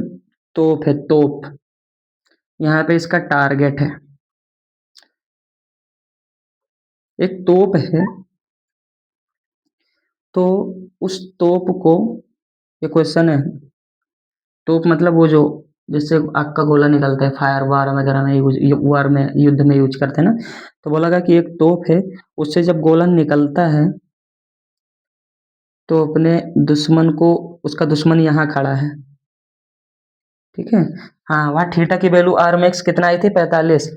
तोप है, तोप, यहाँ पे इसका टारगेट है, एक तोप है, तो उस तोप को, ये क्वेश्चन है, तोप मतलब वो जो जिससे आग का गोला निकलता है, फायर वार वगैरह में यूज, वार में युद्ध में यूज करते हैं ना, तो बोला गया कि एक तोप है, उससे जब गोला निकलता है तो अपने दुश्मन को, उसका दुश्मन यहाँ खड़ा है, ठीक है, हाँ वहाँ थीटा की वैल्यू आर मैक्स कितना आई थी, 45,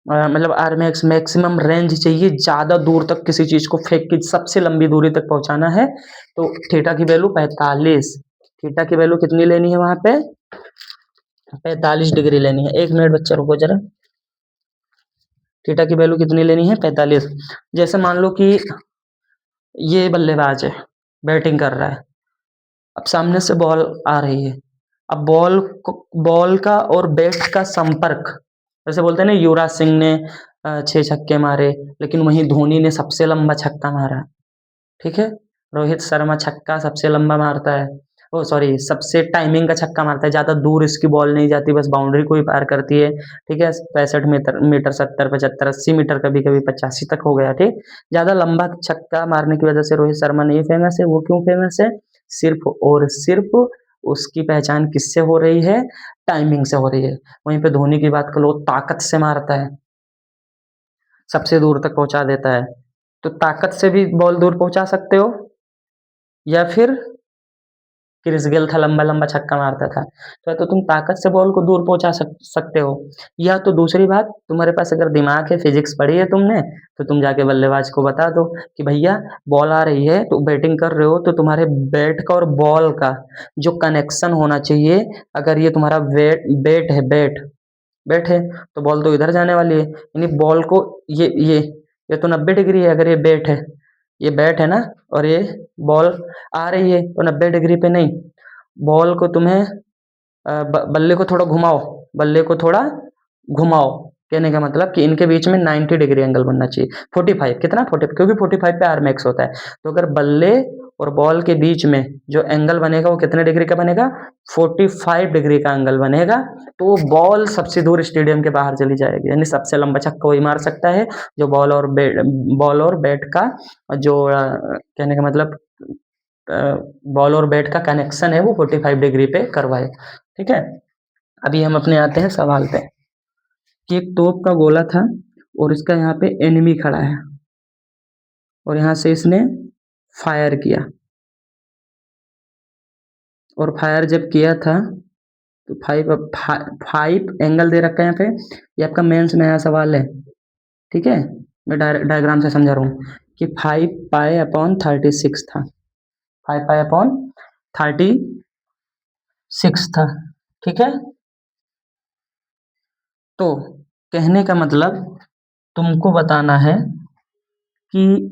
मतलब आर मैक्स मैक्सिमम रेंज चाहिए, ज्यादा दूर तक किसी चीज को फेंक के सबसे लंबी दूरी तक पहुंचाना है, तो थीटा की वैल्यू 45, थीटा की वैल्यू कितनी लेनी है वहां पे, 45 डिग्री लेनी है। एक मिनट बच्चा रुको जरा, थीटा की वैल्यू कितनी लेनी है, 45। जैसे मान लो कि ये बल्लेबाज है, बैटिंग कर रहा है, अब सामने से बॉल आ रही है, अब बॉल का और बैट का संपर्क, जैसे बोलते हैं ना युवराज सिंह ने 6 छक्के मारे, लेकिन वहीं धोनी ने सबसे लंबा छक्का मारा, ठीक है, रोहित शर्मा छक्का सबसे लंबा मारता है, ओ सॉरी सबसे टाइमिंग का छक्का मारता है, ज्यादा दूर इसकी बॉल नहीं जाती, बस बाउंड्री को ही पार करती है, ठीक है, 65 मीटर 70 75 80 मीटर, कभी कभी 85 तक हो गया, ठीक, ज्यादा लंबा छक्का मारने की वजह से रोहित शर्मा नहीं फेमस है, वो क्यों फेमस है, सिर्फ और सिर्फ उसकी पहचान किससे हो रही है, टाइमिंग से हो रही है। वहीं पे धोनी की बात करो, ताकत से मारता है, सबसे दूर तक पहुंचा देता है, तो ताकत से भी बॉल दूर पहुंचा सकते हो, या फिर क्रिस गेल था, लंबा लंबा छक्का मारता था, तो तुम ताकत से बॉल को दूर पहुंचा सकते हो, या तो दूसरी बात, तुम्हारे पास अगर दिमाग है, फिजिक्स पढ़ी है तुमने, तो तुम जाके बल्लेबाज को बता दो कि भैया बॉल आ रही है, तो बैटिंग कर रहे हो, तो तुम्हारे बैट का और बॉल का जो कनेक्शन होना चाहिए, अगर ये तुम्हारा बैट है, बैट है, तो बॉल तो इधर जाने वाली है, यानी बॉल को ये तो 90 डिग्री है, अगर ये बैट है, ये बैट है ना, और ये बॉल आ रही है तो 90 डिग्री पे नहीं, बॉल को तुम्हें बल्ले को थोड़ा घुमाओ, बल्ले को थोड़ा घुमाओ, कहने का मतलब कि इनके बीच में 90 डिग्री एंगल बनना चाहिए। 45 कितना 40, क्योंकि 45 पे आर मैक्स होता है। तो अगर बल्ले और बॉल के बीच में जो एंगल बनेगा वो कितने डिग्री का बनेगा, 45 डिग्री का एंगल बनेगा। तो बॉल सबसे दूर स्टेडियम के बाहर चली जाएगी, यानी सबसे लंबा छक्का वही मार सकता है जो बॉल और बैट का जो कहने का मतलब बॉल और बैट का कनेक्शन है वो 45 डिग्री पे करवाए। ठीक है, अभी हम अपने आते हैं सवाल पे कि एक तोप का गोला था और इसका यहाँ पे एनिमी खड़ा है और यहाँ से इसने फायर किया, और फायर जब किया था तो फाइव एंगल दे रखा है यहाँ पे। ये आपका मेंस में नया सवाल है, ठीक है, मैं डायग्राम से समझा रहा हूँ कि 5π/36 था, 5π/36 था। ठीक है, तो कहने का मतलब तुमको बताना है कि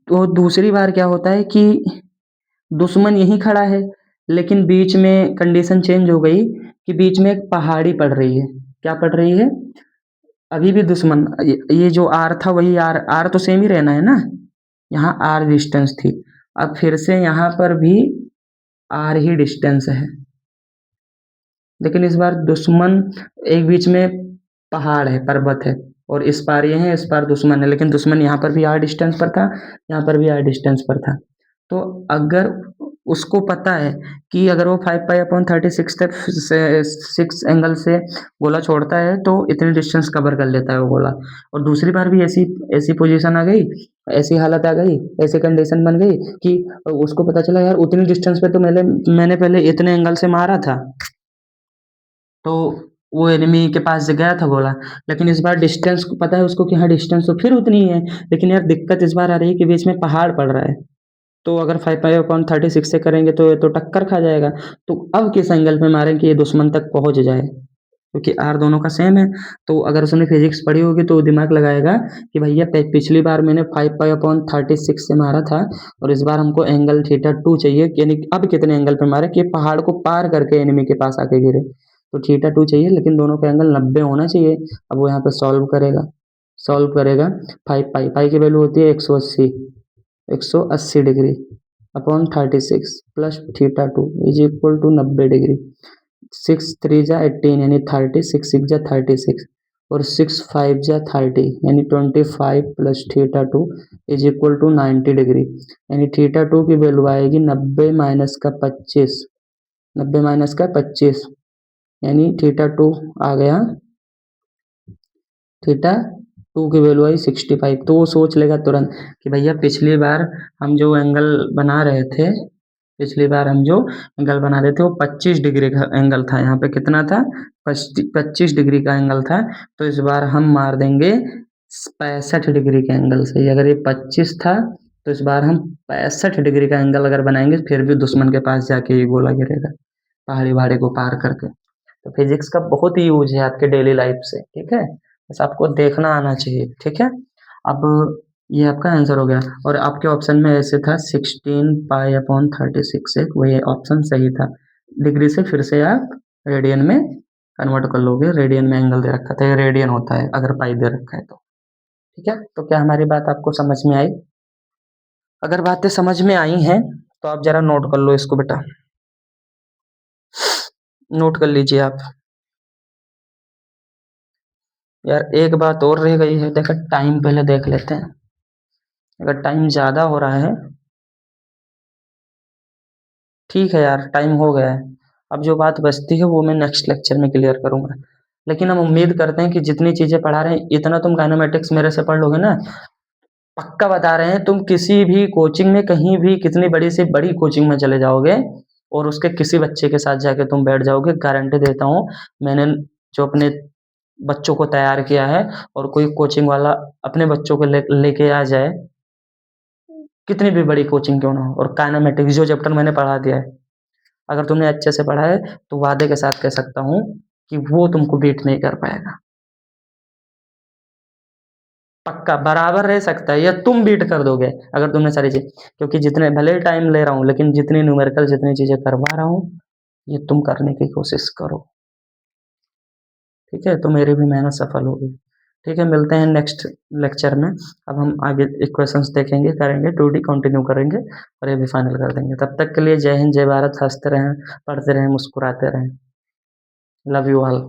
तो दूसरी बार क्या होता है कि दुश्मन यहीं खड़ा है, लेकिन बीच में कंडीशन चेंज हो गई कि बीच में एक पहाड़ी पड़ रही है। क्या पड़ रही है, अभी भी दुश्मन ये जो आर था वही आर, आर तो सेम ही रहना है ना, यहाँ आर डिस्टेंस थी, अब फिर से यहाँ पर भी आर ही डिस्टेंस है, लेकिन इस बार दुश्मन एक बीच में पहाड़ है, पर्वत है, और इस पार ये है, इस पार दुश्मन है, लेकिन दुश्मन यहाँ पर भी आर डिस्टेंस पर था, यहाँ पर भी आर डिस्टेंस पर था। तो अगर उसको पता है कि अगर वो 5π/36 तक से 6 एंगल से गोला छोड़ता है तो इतनी डिस्टेंस कवर कर लेता है वो गोला, और दूसरी बार भी ऐसी ऐसी पोजीशन आ गई, ऐसी हालत आ गई, ऐसी कंडीशन बन गई कि उसको पता चला यार उतनी डिस्टेंस पे तो मैंने पहले इतने एंगल से मारा था, तो वो एनिमी के पास गया था गोला, लेकिन इस बार डिस्टेंस को पता है उसको कि हाँ डिस्टेंस तो फिर उतनी ही है, लेकिन यार दिक्कत इस बार आ रही है कि बीच में पहाड़ पड़ रहा है, तो अगर 5π/36 से करेंगे तो ये तो टक्कर खा जाएगा। तो अब किस एंगल पे मारें कि ये दुश्मन तक पहुंच जाए, क्योंकि आर दोनों का सेम है। तो अगर उसने फिजिक्स पढ़ी होगी तो वो दिमाग लगाएगा कि भैया पिछली बार मैंने 5π/36 से मारा था और इस बार हमको एंगल थीटा 2 चाहिए, यानी अब कितने एंगल पे मारे कि पहाड़ को पार करके एनिमी के पास आके गिरे, तो थीटा 2 चाहिए, लेकिन दोनों का एंगल 90 होना चाहिए। अब वो यहाँ पे सॉल्व करेगा 5 पाई, पाई की वैल्यू होती है 180 degree upon 36 plus theta 2 is equal to 90 degree. 6 3 जा 18 यानी 30, 6 6 जा 36 और 6 5 जा 30 यानी 25 plus theta 2 is equal to 90 degree, यानी थीटा 2 की वैल्यू आएगी 90 - का 25, 90 - का 25 यानी थीटा 2 आ गया, थीटा 2 की वैल्यू आई 65। तो वो सोच लेगा तुरंत कि भैया पिछली बार हम जो एंगल बना रहे थे, पिछली बार हम जो एंगल बना रहे थे वो 25 डिग्री का एंगल था, यहाँ पे कितना था 25 डिग्री का एंगल था, तो इस बार हम मार देंगे 65 डिग्री के एंगल से। अगर ये 25 था तो इस बार हम 65 डिग्री का एंगल अगर बनाएंगे फिर भी दुश्मन के पास जाके ये गोला गिरेगा, पहाड़ी वहाड़ी को पार करके। तो फिजिक्स का बहुत ही यूज है आपके डेली लाइफ से, ठीक है, बस आपको देखना आना चाहिए, ठीक है। अब ये आपका आंसर हो गया, और आपके ऑप्शन में ऐसे था 16π/36 एक, वही ऑप्शन सही था। डिग्री से फिर से आप रेडियन में कन्वर्ट कर लोगे, रेडियन में एंगल दे रखा था, ये रेडियन होता है अगर पाई दे रखा है तो, ठीक है। तो क्या हमारी बात आपको समझ में आई? अगर बातें समझ में आई हैं तो आप जरा नोट कर लो इसको बेटा, नोट कर लीजिए आप। यार एक बात और रह गई है, देखो टाइम पहले देख लेते हैं, अगर टाइम ज़्यादा हो रहा है, ठीक है यार टाइम हो गया है, अब जो बात बचती है वो मैं नेक्स्ट लेक्चर में क्लियर करूँगा। लेकिन हम उम्मीद करते हैं कि जितनी चीज़ें पढ़ा रहे हैं इतना तुम काइनेमेटिक्स मेरे से पढ़ लोगे ना, पक्का बता रहे हैं, तुम किसी भी कोचिंग में कहीं भी कितनी बड़ी से बड़ी कोचिंग में चले जाओगे और उसके किसी बच्चे के साथ जाके तुम बैठ जाओगे, गारंटी देता हूँ। मैंने जो अपने बच्चों को तैयार किया है, और कोई कोचिंग वाला अपने बच्चों को लेके आ जाए, कितनी भी बड़ी कोचिंग क्यों ना हो, और काइनेमेटिक्स जो चैप्टर मैंने पढ़ा दिया है, अगर तुमने अच्छे से पढ़ा है तो वादे के साथ कह सकता हूँ कि वो तुमको बीट नहीं कर पाएगा। पक्का बराबर रह सकता है या तुम बीट कर दोगे अगर तुमने सारी चीज़, क्योंकि जितने भले ही टाइम ले रहा हूँ लेकिन जितनी न्यूमेरिकल जितनी चीज़ें करवा रहा हूँ ये तुम करने की कोशिश करो, ठीक है? तो मेरी भी मेहनत सफल होगी। ठीक है, मिलते हैं नेक्स्ट लेक्चर में। अब हम आगे इक्वेशंस देखेंगे, करेंगे, 2D कंटिन्यू करेंगे और ये भी फाइनल कर देंगे। तब तक के लिए जय हिंद, जय भारत, हँसते रहें, पढ़ते रहें, मुस्कुराते रहें। Love you all.